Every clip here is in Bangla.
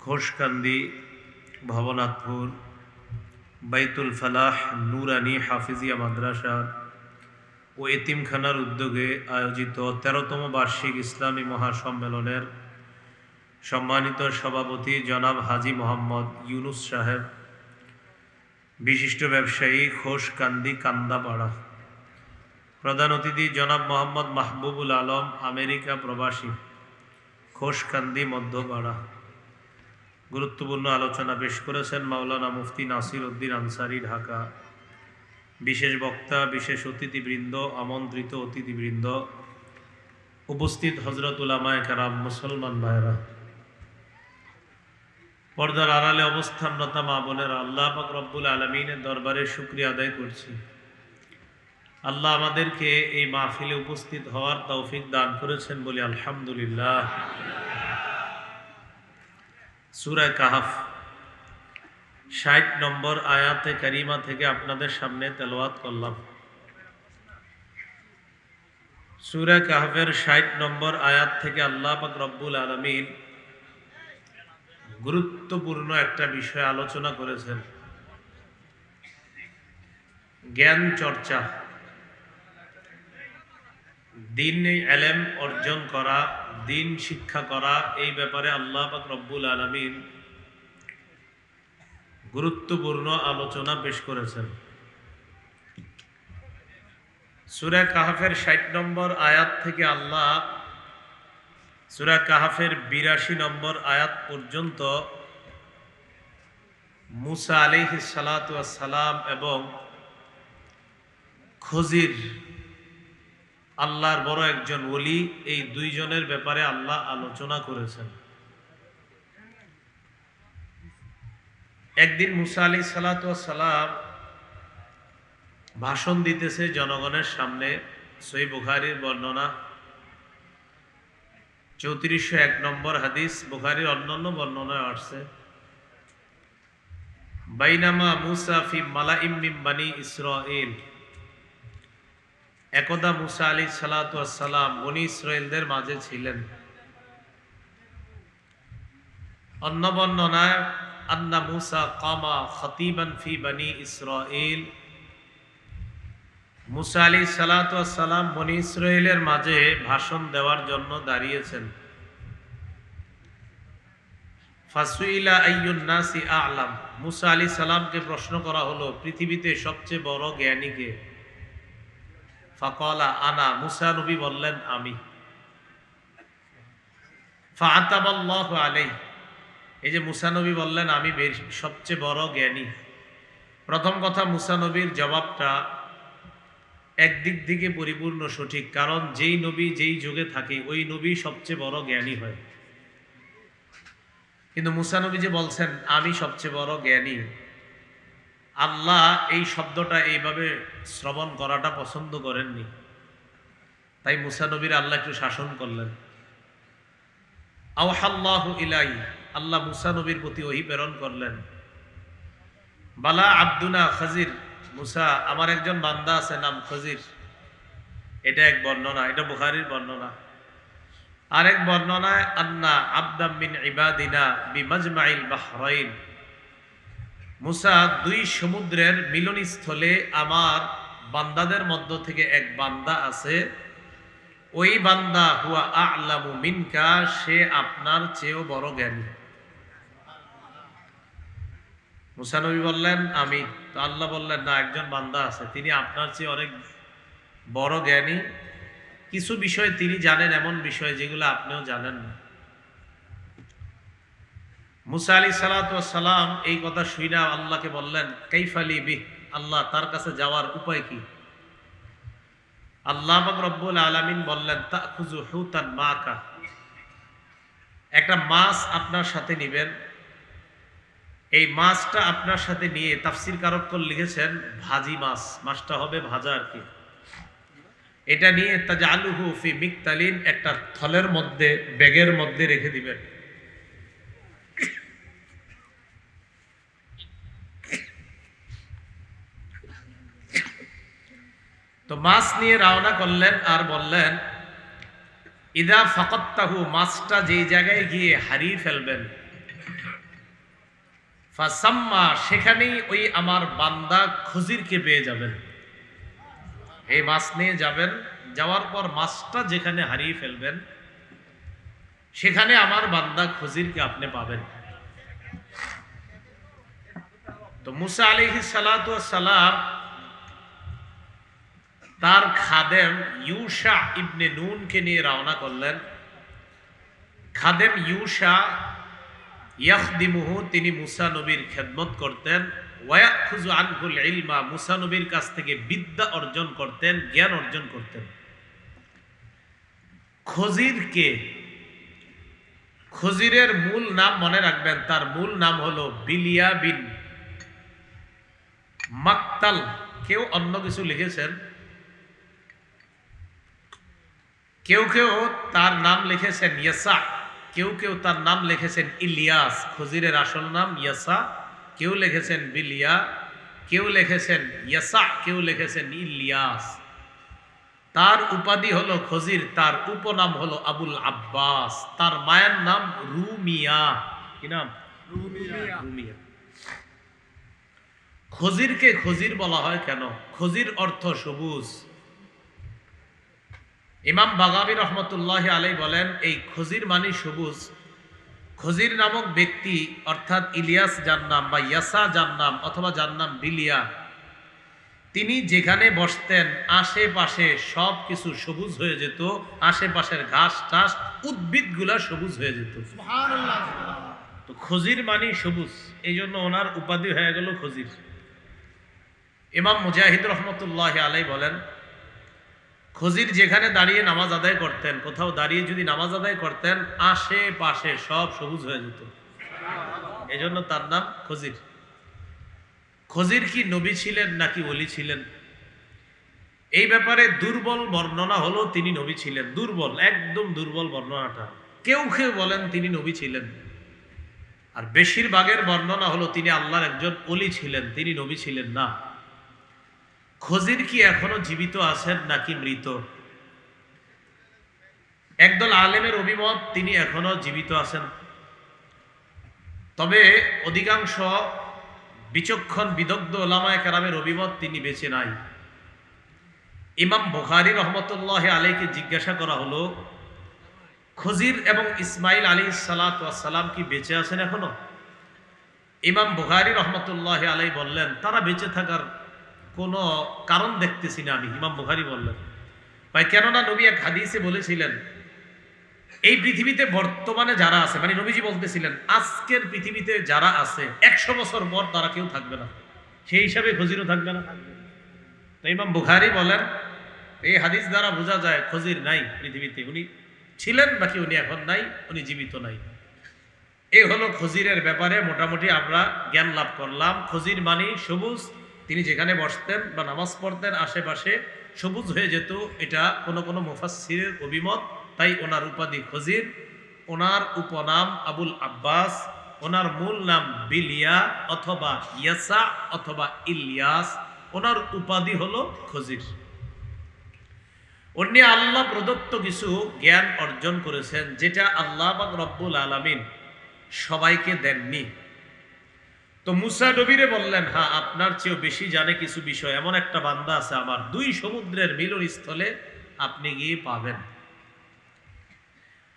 ঘোষকান্দি, ভবনাথপুর, বাইতুল ফালাহ নুরানি হাফিজিয়া মাদ্রাসা ও এতিমখানার উদ্যোগে আয়োজিত ১৩তম বার্ষিক ইসলামী মহাসম্মেলনের সম্মানিত সভাপতি জনাব হাজী মোহাম্মদ ইউনুস সাহেব, বিশিষ্ট ব্যবসায়ী, ঘোষকান্দি কান্দাপাড়া। প্রধান অতিথি জনাব মোহাম্মদ মাহবুবুল আলম, আমেরিকা প্রবাসী, ঘোষকান্দি মধ্যপাড়া। গুরুত্বপূর্ণ আলোচনা পেশ করেছেন মাওলানা মুফতি নাসির উদ্দিন আনসারী, ঢাকা। বিশেষ বক্তা, বিশেষ অতিথিবৃন্দ, আমন্ত্রিত অতিথিবৃন্দ, উপস্থিত হযরত উলামায়ে কেরাম, মুসলমান ভাইরা, পর্দার আড়ালে অবস্থানরত মা বোনেরা, আল্লাহ পাক রব্বুল আলামিনের দরবারে শুকরিয়া আদায় করছি। আল্লাহ আমাদেরকে এই মাহফিলে উপস্থিত হওয়ার তৌফিক দান করেছেন বলে আলহামদুলিল্লাহ। সূরা কাহফ ৬০ নম্বর আয়াতে কারিমা থেকে আপনাদের সামনে তেলাওয়াত করলাম। সূরা কাহফের ৬০ নম্বর আয়াত থেকে আল্লাহ পাক রব্বুল আলামিন গুরুত্বপূর্ণ একটা বিষয় আলোচনা করেছেন। জ্ঞান চর্চা, দ্বীন ইলম অর্জন করা, দ্বীন শিক্ষা করা, এই ব্যাপারে আল্লাহ পাক রব্বুল আলামিন গুরুত্বপূর্ণ আলোচনা পেশ করেছেন। সূরা কাহফের ৬০ নম্বর আয়াত থেকে আল্লাহ সূরা কাহফের ৮২ নম্বর আয়াত পর্যন্ত মুসা আলাইহিস সালাতু ওয়াস সালাম এবং খজির, আল্লাহর বড় একজন ওলি, এই দুইজনের ব্যাপারে আল্লাহ আলোচনা করেছেন। একদিন মুসা আলাইহিস সালাতু ওয়াস সালাম ভাষণ দিতেছে জনগণের সামনে। সহিহ বুখারীর বর্ণনা, ৩৪০১ নম্বর হাদিস। বুখারীর অন্যান্য বর্ণনায় আসছে, বাইনামা মুসা ফি মালাইম মিন বানি ইসরাঈল, একদা মুসা আলাইহিস সালাতু ওয়াস সালাম বনি ইসরাঈলদের মাঝে ছিলেন। অন্য বর্ণনায় আন্না মুসা কামা খতীবান ফি বানি ইসরাঈল, মুসা আলাইহিস সালাতু ওয়াস সালাম বনি ইসরাঈলের মাঝে ভাষণ দেওয়ার জন্য দাঁড়িয়েছেন। ফাসুইলা আইয়ুন নাসি আ'লাম, মুসা আলাইহিস সালামকে প্রশ্ন করা হলো, পৃথিবীতে সবচেয়ে বড় জ্ঞানী কে? ফাকালা আনা, মুসা নবী বললেন আমি। ফাআতাবাল্লাহু আলাইহি, এই যে মুসা নবী বললেন আমি সবচেয়ে বড় জ্ঞানী। প্রথম কথা, মুসা নবীর জবাবটা একদিক থেকে পরিপূর্ণ সঠিক, কারণ যেই নবী যেই যুগে থাকে ওই নবী সবচেয়ে বড় জ্ঞানী হয়। কিন্তু মুসা নবী যে বলছেন আমি সবচেয়ে বড় জ্ঞানী, আল্লাহ এই শব্দটা এইভাবে শ্রবণ করাটা পছন্দ করেননি। তাই মুসা নবীর আল্লাহ একটু শাসন করলেন। আওহাল্লাহু ইলাই, আল্লাহ মুসা নবীর প্রতি ওহী প্রেরণ করলেন। বালা আব্দুনা খজির, মুসা আমার একজন বান্দা আছে নাম খজির। এটা এক বর্ণনা, এটা বুখারীর বর্ণনা। আরেক বর্ণনায় আন্না আবদাম মিন ইবাদিনা বিমাজমাইল বাহরাইন, মুসা দুই সমুদ্রের মিলনস্থলে আমার বান্দাদের মধ্য থেকে এক বান্দা আছে, ওই বান্দা হুয়া আ'লামু মিনকা, সে আপনার চেয়েও বড় জ্ঞানী। মুসা নবী বললেন আমি। তো আল্লাহ বললেন না, একজন বান্দা আছে, তিনি আপনার চেয়ে অনেক বড় জ্ঞানী। কিছু বিষয় তিনি জানেন, এমন বিষয় যেগুলো আপনিও জানেন না। মুসা আলাইহিস সালাতু ওয়াস সালাম এই কথা শুনে আল্লাহকে বললেন কাইফা লি বিহ, আল্লাহ তার কাছে যাওয়ার উপায় কি? আল্লাহ পাক রব্বুল আলামিন বললেন তাখুযু হুতান মাকা, একটা মাছ আপনার সাথে নেবেন। এই মাছটা আপনার সাথে নিয়ে, তাফসীর কারকগণ লিখেছেন ভাজি মাছ, মাছটা হবে ভাজা আর কি। এটা নিয়ে তাজআলুহু ফি মিকতালিন, একটা থলের মধ্যে, ব্যাগের মধ্যে রেখে দিবেন। তো মাছ নিয়ে রওনা করলেন আর বললেন ইদা ফাকাত্তাহু, মাছটা যেই জায়গায় গিয়ে হারিয়ে ফেলবেন, ফাসাম্মা, সেখানেই ওই আমার বান্দা খজিরকে পেয়ে যাবেন। এই মাছ নিয়ে যাবেন, যাওয়ার পর মাছটা যেখানে হারিয়ে ফেলবেন সেখানে আমার বান্দা খজিরকে আপনি পাবেন। তো মুসা আলাইহিস সালাতু ওয়াস সালাম তার খাদেম ইউশা ইবনে নুনকে নিয়ে রওনা করলেন। খাদেম ইউশা ইয়াখদিমুহু, তিনি মুসা নবীর খেদমত করতেন। ওয়ায়াখুযু আনহুল ইলমা, মুসা নবীর কাছ থেকে বিদ্যা অর্জন করতেন, জ্ঞান অর্জন করতেন। খজিরকে, খজিরের মূল নাম মনে রাখবেন, তার মূল নাম হলো বিলিয়া বিন মাকতাল। কেউ অন্য কিছু লিখেছেন, কেউ কেউ তার নাম লিখেছেন ইয়াসা, কেউ কেউ তার নাম লিখেছেন ইলিয়াস। খজিরের আসল নাম ইয়াসা, কেউ লিখেছেন বিলিয়া, কেউ লিখেছেন ইয়াসা, কেউ লিখেছেন ইলিয়াস। তার উপাধি হলো খজির, তার উপনাম হলো আবুল আব্বাস। তার মায়ের নাম রুমিয়া। কি নাম? রুমিয়া। খজিরকে খজির বলা হয় কেন? খজির অর্থ সবুজ। ইমাম বাগাবী রহমতুল্লাহ আলাই বলেন, এই খজির মানে সবুজ। খজির নামক ব্যক্তি অর্থাৎ ইলিয়াস যার নাম, বা ইয়াসা যার নাম, অথবা যার নাম বিলিয়া, তিনি যেখানে বসতেন আশেপাশে সব কিছু সবুজ হয়ে যেত। আশেপাশের ঘাস টাস উদ্ভিদগুলা সবুজ হয়ে যেত। তো খজির মানে সবুজ, এই জন্য ওনার উপাধি হয়ে গেল খজির। ইমাম মুজাহিদ রহমতুল্লাহ আলাই বলেন, খজির যেখানে দাঁড়িয়ে নামাজ আদায় করতেন, কোথাও দাঁড়িয়ে যদি নামাজ আদায় করতেন আশেপাশে সব সবুজ হয়ে যেত, এই জন্য তার নাম খজির। খজির কি নবী ছিলেন নাকি ওলি ছিলেন? এই ব্যাপারে দুর্বল বর্ণনা হলো তিনি নবী ছিলেন। দুর্বল, একদম দুর্বল বর্ণনাটা। কেউ কেউ বলেন তিনি নবী ছিলেন, আর বেশিরভাগের বর্ণনা হলো তিনি আল্লাহর একজন ওলি ছিলেন, তিনি নবী ছিলেন না। খজির কি এখনো জীবিত আছেন নাকি মৃত? একদল আলেমের অভিমত তিনি এখনো জীবিত আছেন, তবে অধিকাংশ বিচক্ষণ বিদগ্ধ ওলামায়ে কেরামের অভিমত তিনি বেঁচে নাই। ইমাম বুখারী রহমতুল্লাহ আলাইকে জিজ্ঞাসা করা হলো, খজির এবং ইসমাইল আলাইহিস সালাতু ওয়াস সালাম কি বেঁচে আছেন এখনো? ইমাম বুখারী রহমতুল্লাহ আলাই বললেন, তারা বেঁচে থাকার কোনো কারণ দেখতেছি না আমি। ইমাম বুখারী বললেন, ভাই, কেননা নবী এক হাদিসে বলেছিলেন, এই পৃথিবীতে বর্তমানে যারা আছে, মানে নবীজি বলতেছিলেন আজকের পৃথিবীতে যারা আছে 100 বছর পর তারা কেউ থাকবে না, সেই হিসাবে খজিরও থাকবে না। তো ইমাম বুখারী বলেন, এই হাদিস দ্বারা বোঝা যায় খজির নাই পৃথিবীতে। উনি ছিলেন বাকি উনি এখন নাই, উনি জীবিত নাই। এই হলো খজিরের ব্যাপারে মোটামুটি আমরা জ্ঞান লাভ করলাম। খজির মানে সবুজ, তিনি যেখানে বসতেন বা নামাজ পড়তেন আশেপাশে সবুজ হয়ে যেত, এটা কোনো কোনো মুফাসসিরের অভিমত। তাই ওনার উপাধি খজির, ওনার উপনাম আবুল আব্বাস, ওনার মূল নাম বিলিয়া অথবা ইয়াসা অথবা ইলিয়াস, ওনার উপাধি হলো খজির। উনি আল্লাহ প্রদত্ত কিছু জ্ঞান অর্জন করেছেন, যেটা আল্লাহ পাক রব্বুল আলামিন সবাইকে দেননি। তো মুসা নবীরে বললেন, হ্যাঁ, আপনার চেয়েও বেশি জানে কিছু বিষয়, এমন একটা বান্দা আছে আমার, 2 সমুদ্রের মিলন স্থলে আপনি গিয়ে পাবেন।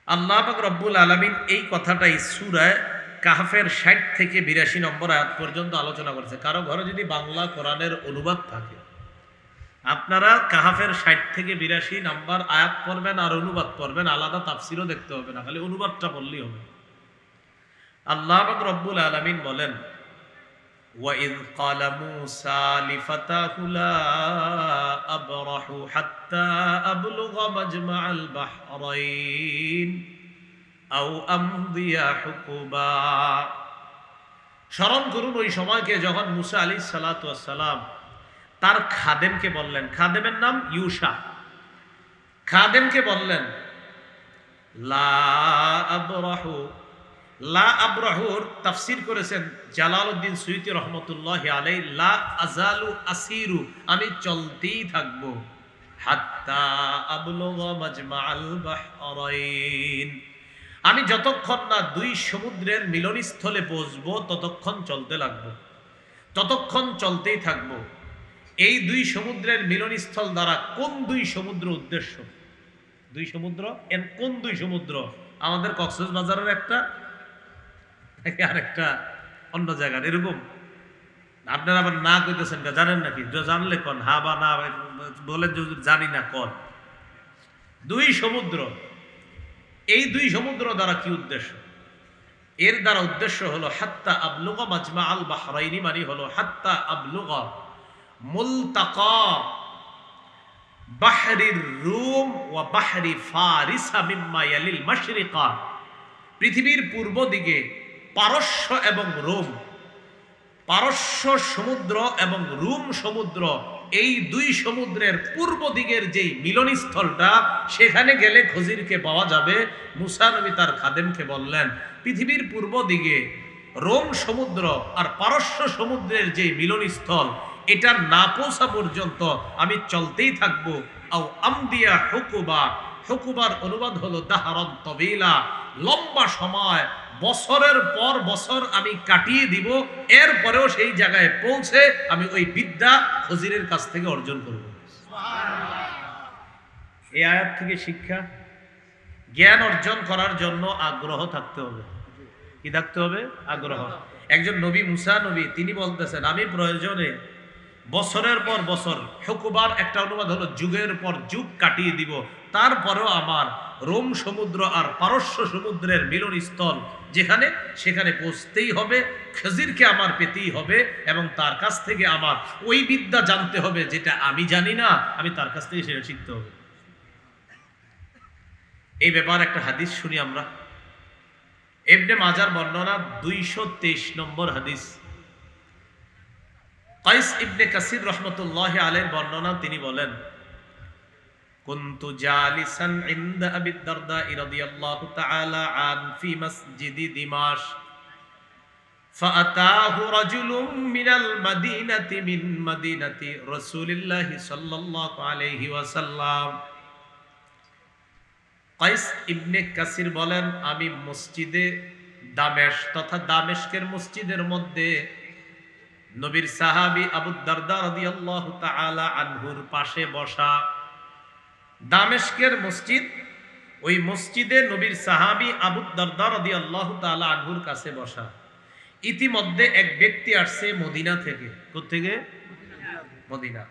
আল্লাহ পাক রব্বুল আলামিন এই কথাটাই সূরা কাহফের 60 থেকে 82 নম্বর আয়াত পর্যন্ত আলোচনা করেছে। কারো ঘরে যদি বাংলা কোরআনের অনুবাদ থাকে, আপনারা কাহফের 60 থেকে 82 নম্বর আয়াত পড়বেন আর অনুবাদ পড়বেন, আলাদা তাফসিরও দেখতে হবে না, খালি অনুবাদটা পড়লেই হবে। আল্লাহ পাক রব্বুল আলামিন বলেন, وَإِذْ قَالَ مُوسَى لِفَتَاهُ لَا أَبْرَحُ حَتَّى أَبْلُغَ مَجْمَعَ الْبَحْرَيْنِ أَوْ أَمْضِيَ حُقُبًا। স্মরণ করুন ওই সময়কে যখন মুসা আলাইহিস সালাতু ওয়াস সালাম তার খাদেমকে বললেন, খাদেমের নাম ইউশা, খাদেমকে বললেন, লা আবরাহু। লা আবরাহুর তাফসির করেছেন জালালউদ্দিন সুয়ুতী রহমতুল্লাহ আলাইহি, লা আজালু আসিরু, আমি চলতেই থাকবো, হাত্তা আবলুগা মাজমাআল বাহরাইন, আমি যতক্ষণ না দুই সমুদ্রের মিলনস্থলে পৌঁছবো ততক্ষণ চলতে লাগবো, ততক্ষণ চলতেই থাকবো। এই দুই সমুদ্রের মিলনস্থল দ্বারা কোন দুই সমুদ্র উদ্দেশ্য? দুই সমুদ্র, এর কোন দুই সমুদ্র? আমাদের কক্সবাজারের একটা, আর একটা অন্য জায়গার, এরকম। আপনারা আবার না কইতেছেন, জানেন নাকি? জানলে কন, হা বা না বলেন, জানি না কন। দুই সমুদ্র, এই দুই সমুদ্র দ্বারা কি উদ্দেশ্য? এর দ্বারা উদ্দেশ্য হলো হাত্তা আবলুগা মাজমা আল বাহরাইনি, মানে হলো হাত্তা আবলুগা মুলতাকা বাহরির রুম ওয়া বাহরি ফারিসা মিম্মা ইয়ালিল মাশরিকা। পৃথিবীর পূর্ব দিকে পারস্য এবং রোম, পারস্য সমুদ্র এবং রোম সমুদ্র, এই দুই সমুদ্রের পূর্ব দিকের যেই মিলনস্থলটা, সেখানে গেলে খজিরকে পাওয়া যাবে। মুসা নবী তার খাদেমকে বললেন, পৃথিবীর পূর্ব দিকে রোম সমুদ্র আর পারস্য সমুদ্রের যে মিলনস্থল, এটা না পৌঁছা পর্যন্ত আমি চলতেই থাকবো। আও আমদিয়া হুকুবা, হুকুবার অনুবাদ হলো দাহারন তবিলা, লম্বা সময়, বছরের পর বছর আমি কাটিয়ে দিব, এরপরেও সেই জায়গায় পৌঁছে আমি ওই বিদ্যা খজিরের কাছ থেকে অর্জন করব। এই আয়াত থেকে শিক্ষা, জ্ঞান অর্জন করার জন্য আগ্রহ থাকতে হবে। কি থাকতে হবে? আগ্রহ। একজন নবী, মুসা নবী, তিনি বলতেছেন, আমি প্রয়োজনে বছরের পর বছর, হুকুবার একটা অনুবাদ হলো যুগের পর যুগ কাটিয়ে দিব, তারপরেও আমার রোম সমুদ্র আর পারস্য সমুদ্রের মিলনস্থল যেখানে, সেখানে পৌঁছতেই হবে। খজিরকে আমার পেতেই হবে এবং তার কাছ থেকে আমার ওই বিদ্যা জানতে হবে যেটা আমি জানি না, আমি তার কাছ থেকে সেটা শিখতে হবে। এই ব্যাপার একটা হাদিস শুনি আমরা। ইবনে মাজার বর্ণনা 223 নম্বর হাদিস। কাইস ইবনে কাসির রহমতুল্লাহি আলাইহির বর্ণনা, তিনি বলেন, কুনতু জালিসান ইনদা আবি দারদা রাদিয়াল্লাহু তাআলা আন ফি মসজিদি দিমাশক ফাআতাহু রাজুলুম মিনাল মাদিনাতি মিন মাদিনাতি রাসূলিল্লাহি সাল্লাল্লাহু আলাইহি ওয়াসাল্লাম। কাইস ইবনে কাসির বলেন, আমি মসজিদে দামেস্ক তথা দামেস্কের মসজিদের মধ্যে নবীর সাহাবী আবু দারদা রাদিয়াল্লাহু তাআলা আনহুর পাশে বসা। দামেস্কের মসজিদ, ওই মসজিদে নবীর সাহাবী আবু দারদা রাদিয়াল্লাহু তাআলা আনহুর কাছে বসা। ইতিমধ্যে এক ব্যক্তি আসছে মদিনা থেকে। কোত্থেকে? মদিনা।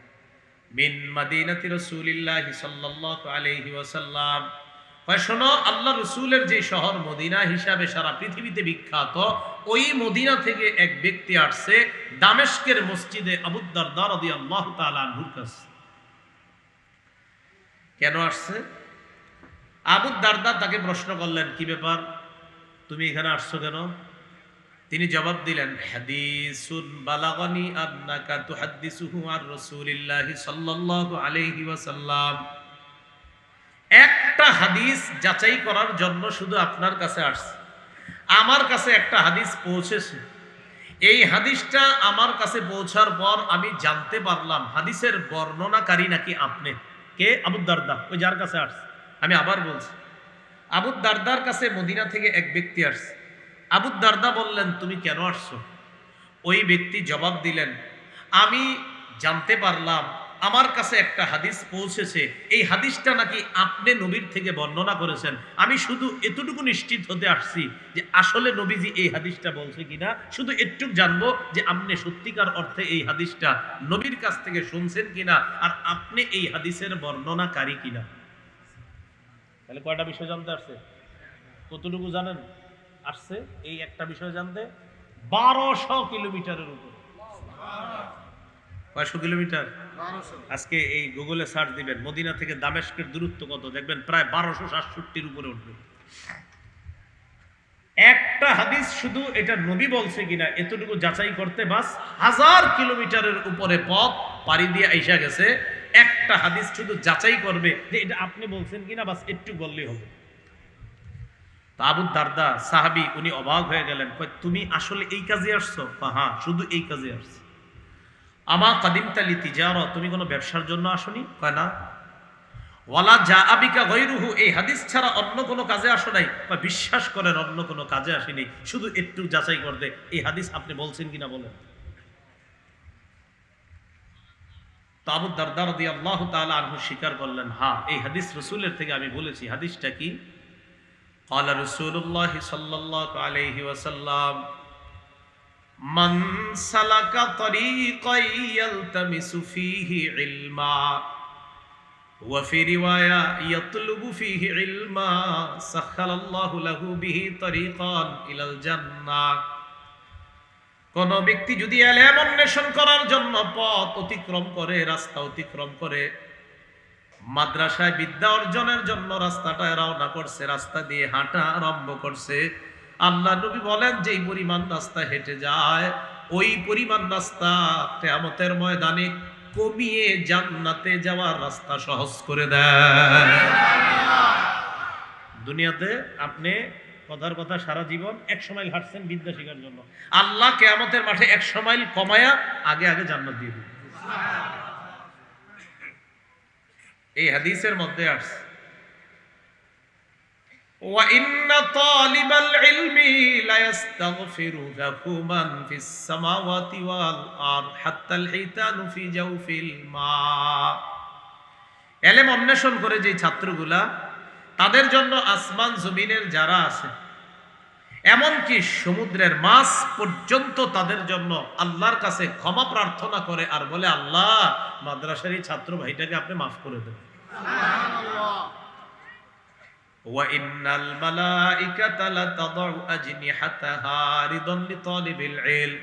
মিন মাদিনাতি রাসূলিল্লাহি সাল্লাল্লাহু আলাইহি ওয়াসাল্লাম। শোনো, আল্লাহ রসুলের যে শহর মদিনা হিসাবে সারা পৃথিবীতে বিখ্যাত, ওই মদিনা থেকে এক ব্যক্তি আসছে দামেস্কের মসজিদে আবু দারদা রাদিয়াল্লাহু তাআলা আনহুর কাছে। কেন আসছে? আবু দারদা তাকে প্রশ্ন করলেন, কি ব্যাপার, তুমি এখানে আসছো কেন? তিনি জবাব দিলেন, হাদিসুন বালাগানি আন্নাকা তুহাদ্দিসুহু আর রাসূলিল্লাহি সাল্লাল্লাহু আলাইহি ওয়াসাল্লাম। একটা হাদিস যাচাই করার জন্য শুধু আপনার কাছে আসছে। আমার কাছে একটা হাদিস পৌঁছেছে। এই হাদিসটা আমার কাছে পৌঁছার পর আমি জানতে পারলাম হাদিসের বর্ণনাকারী নাকি আপনি। কে? আবু দারদা, ওই যার কাছে আসছে। আমি আবার বলছি, আবু দারদার কাছে মদিনা থেকে এক ব্যক্তি আসছে। আবু দারদা বললেন, তুমি কেন আসছো? ওই ব্যক্তি জবাব দিলেন, আমি জানতে পারলাম আমার কাছে একটা হাদিস পৌঁছেছে, এই হাদিসটা নাকি আপনি নবীর থেকে বর্ণনা করেছেন। আমি শুধু এতটুকু নিশ্চিত হতে আসছি যে আসলে নবীজি এই হাদিসটা বলছে কিনা, শুধু একটু জানবো যে আপনি সত্যিকার অর্থে এই হাদিসটা নবীর কাছ থেকে শুনছেন কিনা, আর আপনি এই হাদিসের বর্ণনাকারী কিনা। তাহলে কয়টা বিষয় জানতে আসছে? কতটুকু জানেন? আসছে এই একটা বিষয় জানতে 1200 কিলোমিটারের উপরে। 500 কিলোমিটার। আজকে এই গুগলে সার্চ দিবেন মদিনা থেকে দামেস্কের দূরত্ব কত, দেখবেন প্রায় 1267 উপরে উঠবে। একটা হাদিস শুধু এটা নবী বলছে কিনা এতটুকু যাচাই করতে বাস 1000 কিলোমিটারের উপরে পথ পাড়ি দিয়ে আইসা গেছে। একটা হাদিস শুধু যাচাই করবে যে এটা আপনি বলছেন কিনা, বাস একটু বললেই হবে। তো আবু দারদা সাহাবী, উনি অবাক হয়ে গেলেন, তুমি আসলে এই কাজে আসছো? হ্যাঁ, শুধু এই কাজে আসছি। আমা কাদিমতা লিতিজারা, তুমি কোনো ব্যবসার জন্য আসনি? কয় না। ওয়ালা জাআ বিকা গায়রুহু, এই হাদিস ছাড়া অন্য কোনো কাজে আসো নাই, বা বিশ্বাস করেন অন্য কোনো কাজে আসেনি, শুধু একটু যাচাই করতে এই হাদিস আপনি বলছেন কিনা বলেন। তো আবু দারদা রাদিয়াল্লাহু তাআলা আনহু স্বীকার করলেন, হ্যাঁ এই হাদিস রাসূলের থেকে আমি বলেছি। হাদিসটা কি? ক্বালা রাসূলুল্লাহ সাল্লাল্লাহু আলাইহি ওয়াসাল্লাম, মান সালাকা তরিকান ইয়ালতামিসু ফীহি ইলমা ওয়া ফি রিওয়ায়া ইয়াতলুবু ফীহি ইলমা সাখালাল্লাহু লাহু বিহি তরিকান ইলাল জান্নাহ। কোন ব্যক্তি যদি ইলম অন্বেষণ করার জন্য পথ অতিক্রম করে, রাস্তা অতিক্রম করে, মাদ্রাসায় বিদ্যা অর্জনের জন্য রাস্তাটায় রওনা করছে, রাস্তা দিয়ে হাঁটা আরম্ভ করছে, আল্লাহ নবী বলেন যেই পরিমাণ রাস্তা হেঁটে যায় ওই পরিমাণ রাস্তা কিয়ামতের ময়দানে কমিয়ে জান্নাতে যাওয়ার রাস্তা সহজ করে দেয়। দুনিয়াতে আপনি কথার কথা সারা জীবন 100 মাইল হাঁটছেন বিদ্যা শেখার জন্য, আল্লাহ কিয়ামতের মাঠে 100 মাইল কমায়া আগে আগে জান্নাত দিয়ে দিবে। এই হাদিসের মধ্যে আসছে, ওয়া ইন্না তালিবাল ইলমি লা ইস্তাগফিরু লাহু মান ফিস সামাওয়াতি ওয়াল আরদ হাত্তাল হিতানু ফি জাওফিল মা। ইলম অন্বেষণ করে যে ছাত্রগুলা, তাদের জন্য আসমান জমিনের যারা আছে, এমনকি সমুদ্রের মাছ পর্যন্ত তাদের জন্য আল্লাহর কাছে ক্ষমা প্রার্থনা করে আর বলে, আল্লাহ মাদ্রাসার এই ছাত্র ভাইটাকে আপনি মাফ করে দেন। সুবহানাল্লাহ। ওয়া ইন্নাল মালাইকাতা লাতাদউ আজনিহাতাহা রিদান লিতালিবিল ইলম।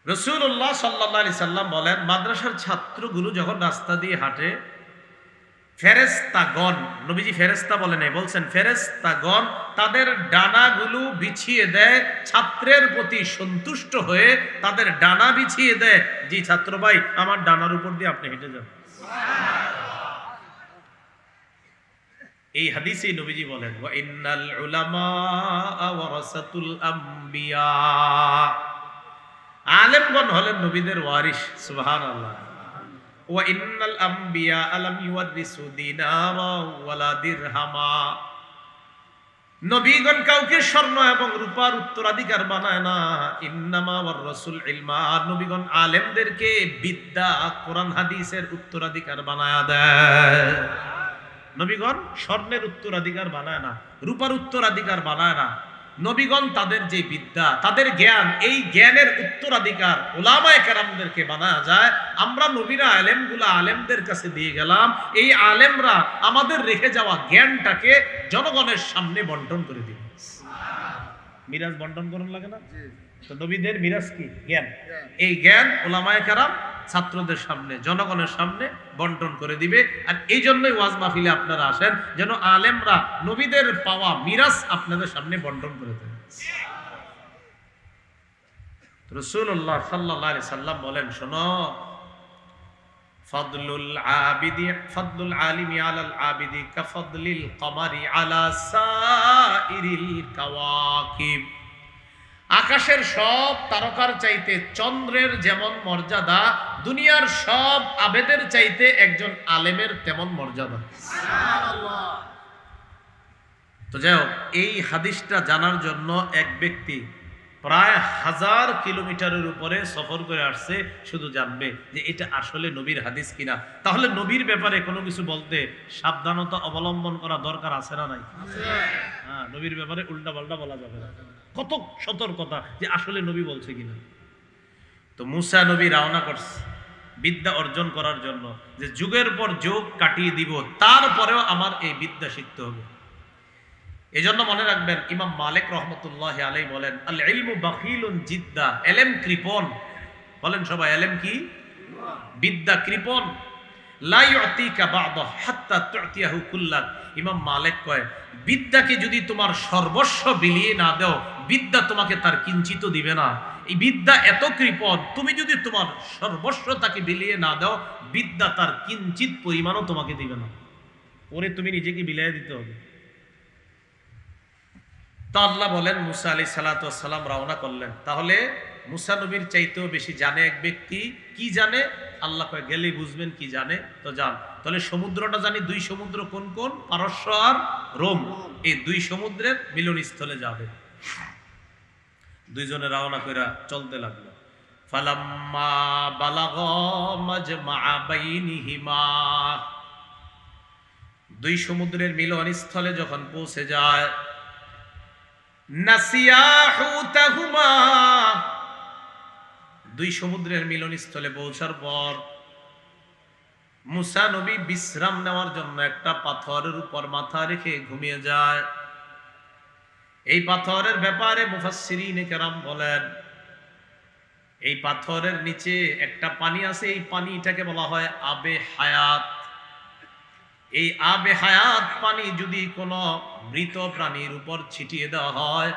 রাসূলুল্লাহ সাল্লাল্লাহু আলাইহি সাল্লাম বলেন, মাদ্রাসার ছাত্রগুলো যখন রাস্তা দিয়ে হাঁটে, ফেরেশতাগণ, নবীজি ফেরেশতা বলেন নাই, বলছেন ফেরেশতাগণ তাদের ডানাগুলো বিছিয়ে দেয়, ছাত্রের প্রতি সন্তুষ্ট হয়ে তাদের ডানা বিছিয়ে দেয়, জি ছাত্র ভাই আমার ডানার উপর দিয়ে আপনি হেঁটে যান। এই হাদিসেই নবীজি বলেন, ওয়া ইন্নাল উলামা ওয়ারাসাতুল আম্বিয়া, আলেমগণ হলেন নবীদের ওয়ারিস। সুবহানাল্লাহ। ওয়া ইন্নাল আম্বিয়া আলাম ইউরিসু দিনারা ওয়ালা দিরহামা, নবীগণ কাউকে স্বর্ণ এবং রূপার উত্তরাধিকার বানায় না, ইন্নামা ওয়ার রাসূল ইলমা, নবীগণ আলেমদেরকে বিদ্যা কোরআন হাদিসের উত্তরাধিকার বানায়া দেয়। নবীগণ স্বর্ণের উত্তরাধিকার বানায় না, রূপার উত্তরাধিকার বানায় না, নবীগণ তাদের যে বিদ্যা, তাদের জ্ঞান, এই জ্ঞানের উত্তরাধিকার উলামায়ে কেরামদেরকে বানায়া যায়। আমরা নবীরা আলেমগুলা আলেমদের কাছে দিয়ে গেলাম, এই আলেমরা আমাদের রেখে যাওয়া জ্ঞানটাকে জনগণের সামনে বন্টন করে দিবে। মিরাজ বন্টন করুন লাগে না? তো নবীদের মিরাজ কি? জ্ঞান। এই জ্ঞান উলামায়ে কেরাম ছাত্রদের সামনে, জনগণের সামনে বন্টন করে দিবে। আর এই জন্যই ওয়াজ মাহফিলে আপনারা আসেন, যেন আলেমরা নবীদের পাওয়া মিরাজ আপনাদের সামনে বন্টন করে দেন। রাসূলুল্লাহ সাল্লাল্লাহু আলাইহি সাল্লাম বলেন, শোনো, ফাদলুল আলিমি আলাল আবিদি কাফদলিল কমারি আলা সাইরিল কাওয়াকিব, আকাশের সব তারকার চাইতে চন্দ্রের যেমন মর্যাদা, দুনিয়ার সব আবেদের চাইতে একজন আলেমের তেমন মর্যাদা। সুবহানাল্লাহ। তো যাই হোক, এই হাদিসটা জানার জন্য এক ব্যক্তি প্রায় 1000 কিলোমিটারের উপরে সফর করে আসছে, শুধু জানবে যে এটা আসলে নবীর হাদিস কিনা। তাহলে নবীর ব্যাপারে কোনো কিছু বলতে সাবধানতা অবলম্বন করা দরকার আছে না নাই? হ্যাঁ, নবীর ব্যাপারে উল্টা পাল্টা বলা যাবে না, কত সতর্কতা যে আসলে নবী বলছে কিনা। তো মুসা নবী রওনা করছে বিদ্যা অর্জন করার জন্য, যে যুগের পর যুগ কাটিয়ে দিব, তারপরেও আমার এই বিদ্যা শিখতে হবে। এজন্য মনে রাখবেন, ইমাম মালিক রহমতুল্লাহি আলাইহি বলেন, আল ইলমু বাখিলুন জিদ্দা, ইলম কৃপণ। বলেন সবাই, ইলম কি? বিদ্যা কৃপণ। লা ইউতিকা বা'দা হাত্তা তু'তিয়াহু কুল্লাক। ইমাম মালিক কয়, বিদ্যাকে যদি তোমার সর্বস্ব বিলিয়ে না দাও, বিদ্যা তোমাকে তার কিঞ্চিত দিবে না। এই বিদ্যা এত কৃপণ, তুমি যদি তোমার সর্বস্ব তাকে বিলিয়ে না দাও, বিদ্যা তার কিঞ্চিত পরিমাণও তোমাকে দিবে না। ওরে তুমি নিজেকে বিলিয়ে দিতে হবে। তো আল্লাহ বলেন, মুসা আলাইহিস সালাতু ওয়াস সালাম রওনা করলেন। তাহলে মুসা নবীর চাইতেও বেশি জানে এক ব্যক্তি। কি জানে? আল্লাহ কয় গেলেই বুঝবেন কি জানে। তো যান, তাহলে সমুদ্রটা জানি, দুই সমুদ্র কোন কোন? পারস্য আর রোম। এই দুই সমুদ্রের মিলনস্থলে যাবে। দুইজনে রওনা কইরা চলতে লাগলো। ফালাম্মা বালাগা মাজমাআ বাইনিহিমা, দুই সমুদ্রের মিলনস্থলে যখন পৌঁছে যায়, নাসিয়া হুতাহুমা, দুই সমুদ্রের মিলনস্থলে পৌঁছার পর মুসা নবী বিশ্রাম নেওয়ার জন্য একটা পাথরের উপর মাথা রেখে ঘুমিয়ে যায়। এই পাথরের ব্যাপারে মুফাসসিরিনে কেরাম বলেন, এই পাথরের নিচে একটা পানি আছে, এই পানিটাকে বলা হয় আবে হায়াত। এই আবে হায়াত পানি যদি কোনো মৃত প্রাণীর উপর ছিটিয়ে দেওয়া হয়,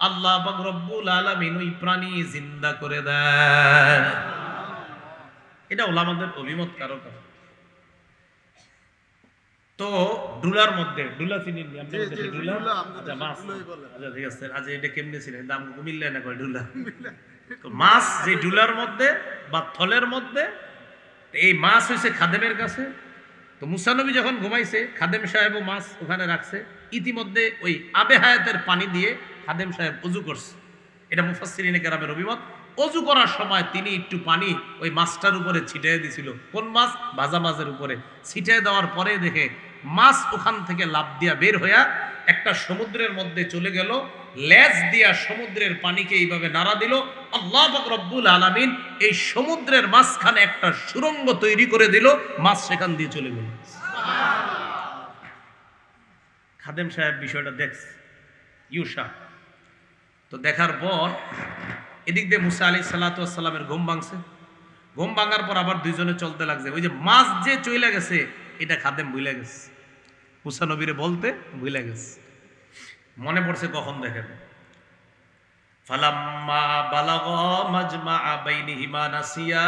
আল্লাহ পাক রব্বুল আলামিন ওই প্রাণী জিন্দা করে দেয়। এটা ওলামাদের অভিমত কারো কারো। তো ডুলার মধ্যে, ডুলা চিনেন নি আপনাদের দেশে? ডুলা, আচ্ছা মাছ, আচ্ছা ঠিক আছে। আজ এটা কেমনে ছিলেন, দাম মিললে না কয় ডুলা। তো মাছ যে ডুলার মধ্যে বা থলের মধ্যে, এই মাছ হইছে খাদেমের কাছে। তো মুসা নবী যখন ঘুমাইছে, খাদেম সাহেবও মাছ ওখানে রাখছে। ইতিমধ্যে ওই আবে হায়াতের পানি দিয়ে খাদেম সাহেব ওযু করছে। এটা মুফাসসিরিনে কেরামের অভিমত। ওযু করার সময় তিনি একটু পানি ওই মাছটার উপরে ছিটিয়ে দিছিল। কোন মাছ? ভাজা মাছের উপরে ছিটিয়ে দেওয়ার পরে দেখে মাছ ওখান থেকে লাফ দিয়া বের হইয়া একটা সমুদ্রের মধ্যে চলে গেল। লেজ দিয়া সমুদ্রের পানিকে এইভাবে নাড়া দিল। আল্লাহ পাক রব্বুল আলামিন এই সমুদ্রের মাঝখানে একটা সুড়ঙ্গ তৈরি করে দিল, মাছ সেখান দিয়ে চলে গেল। খাদেম সাহেব বিষয়টা দেখছে, ইউসা। তো দেখার পর এদিক দিয়ে মুসা আলাইহিস সালাতু ওয়াস সালামের ঘুম ভাঙছে। ঘুম ভাঙার পর আবার দুইজনে চলতে লাগছে। ওই যে মাছ যে চলে গেছে, এটা খাদেম ভুলে গেছে, মুসা নবীরে বলতে ভুলে গেছে। মনে পড়ছে কখন দেখেন, ফালাম্মা বালাগা মাজমাআ বাইনিহিমা নাসিয়া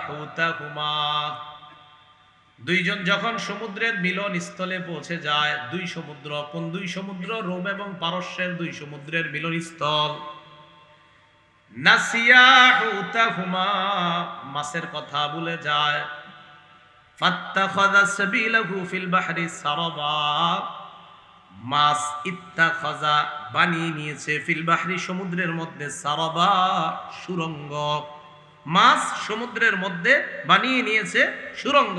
হুতাহুমা, দুইজন যখন সমুদ্রের মিলন স্থলে পৌঁছে যায়। দুই সমুদ্র, কোন দুই সমুদ্র? রোম এবং পারস্যের দুই সমুদ্রের মিলন স্থল। নাসিয়া হুতাহুমা, মাছের কথা ভুলে যায়। ফাত্তাখাযা সাবিলাহু ফিল বাহরি সারাবা, মাছ ইত্তাখাযা বানিয়ে নিয়েছে, ফিল বাহরি সমুদ্রের মধ্যে, সারাবা সুরঙ্গ। মাছ সমুদ্রের মধ্যে বানিয়ে নিয়েছে সুরঙ্গ।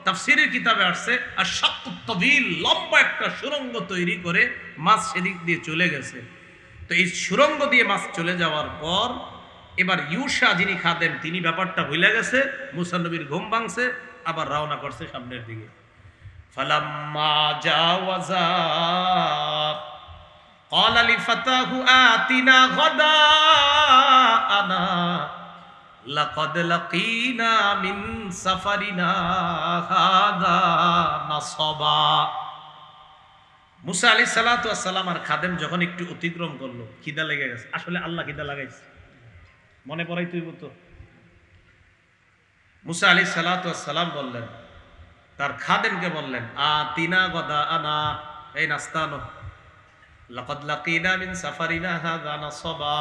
তাফসীরের কিতাবে আসছে আর শাক্কুত তাবিল, লম্বা একটা সুরঙ্গ তৈরি করে মাছ সেদিক দিয়ে চলে গেছে। তো এই সুরঙ্গ দিয়ে মাছ চলে যাওয়ার পর এবার ইউসা যিনি খাদেম, তিনি ব্যাপারটা ভুলে গেছে। মুসা নবীর ঘুম ভাঙছে, আবার রওনা করছে সামনের দিকে। ফালাম্মা জাওয়াজা ক্বালা লিফাতাহু আতিনা গাদাআনা লাকাদ লাকিনা মিন সাফারিনা হাযা নাসাবা। মুসা আলাইহিস সালাতু ওয়াস সালাম আর খাদেম যখন একটু অতিক্রম করলো, খিদা লেগে গেছে। আসলে আল্লাহ খিদা লাগাইছে, মনে পড়াই তুই তো। মুসা আলাইহিস সালাতু ওয়াস সালাম বললেন, তার খাদেমকে বললেন, আতিনা গাদাআনা, এই নাস্তা আনো। লাকাদ লাকিনা মিন সাফারিনা হাযা নাসাবা,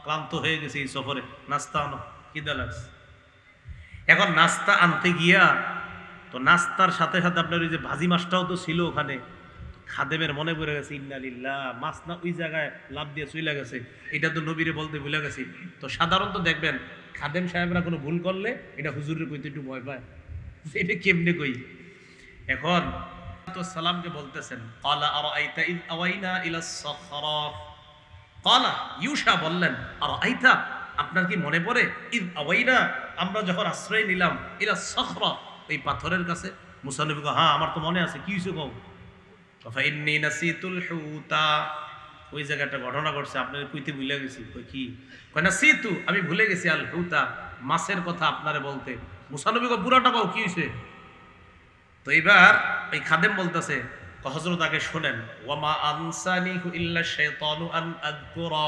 ক্লান্ত হয়ে গেছে এই সফরে, নাস্তা আনো, খিদা লাগছে। এখন নাস্তা আনতে গিয়া তো নাস্তার সাথে সাথে আপনার ওই যে ভাজি মাছটাও তো ছিল ওখানে। খাদেমের মনে পড়ে গেছে, ইন্না লিল্লাহ, মাছ না ওই জায়গায় লাভ দিয়ে চলে গেছে, এটা তো নবীরে বলতে ভুলে গেছি। তো সাধারণত দেখবেন খাদেম সাহেবরা কোনো ভুল করলে এটা হুজুরের কইতে একটু ভয় পায়, এটা কেমনে কই। এখন তো সালামকে বলতেছেন, ক্বালা আরাআইতা ইয আওয়াইনা ইলা সাখরা, ক্বালা ইউসা বললেন, আরাআইতা, আপনার কি মনে পড়ে, ইয আওয়াইনা, আমরা যখন আশ্রয় নিলাম, ইলা সাখরা, এই পাথরের কাছে। মুসা নবী কয়, হ্যাঁ আমার তো মনে আছে, কি হইছে কও। ফাইন্নী নাসিতুল হুতা, ওই জায়গায় একটা ঘটনা ঘটছে, আপনার কইতে ভুলে গেছি। কই কি? কয় নাসিতু, আমি ভুলে গেছি, আল হুতা, মাছের কথা আপনারে বলতে। মুসা নবী কয়, পুরাটা কও, কি হইছে। তো এবার এই খাদেম বলতেছে, হযরত আগে শোনেন, ওয়ামা আনসানিহু ইল্লা শাইতানু আন আযকুরা,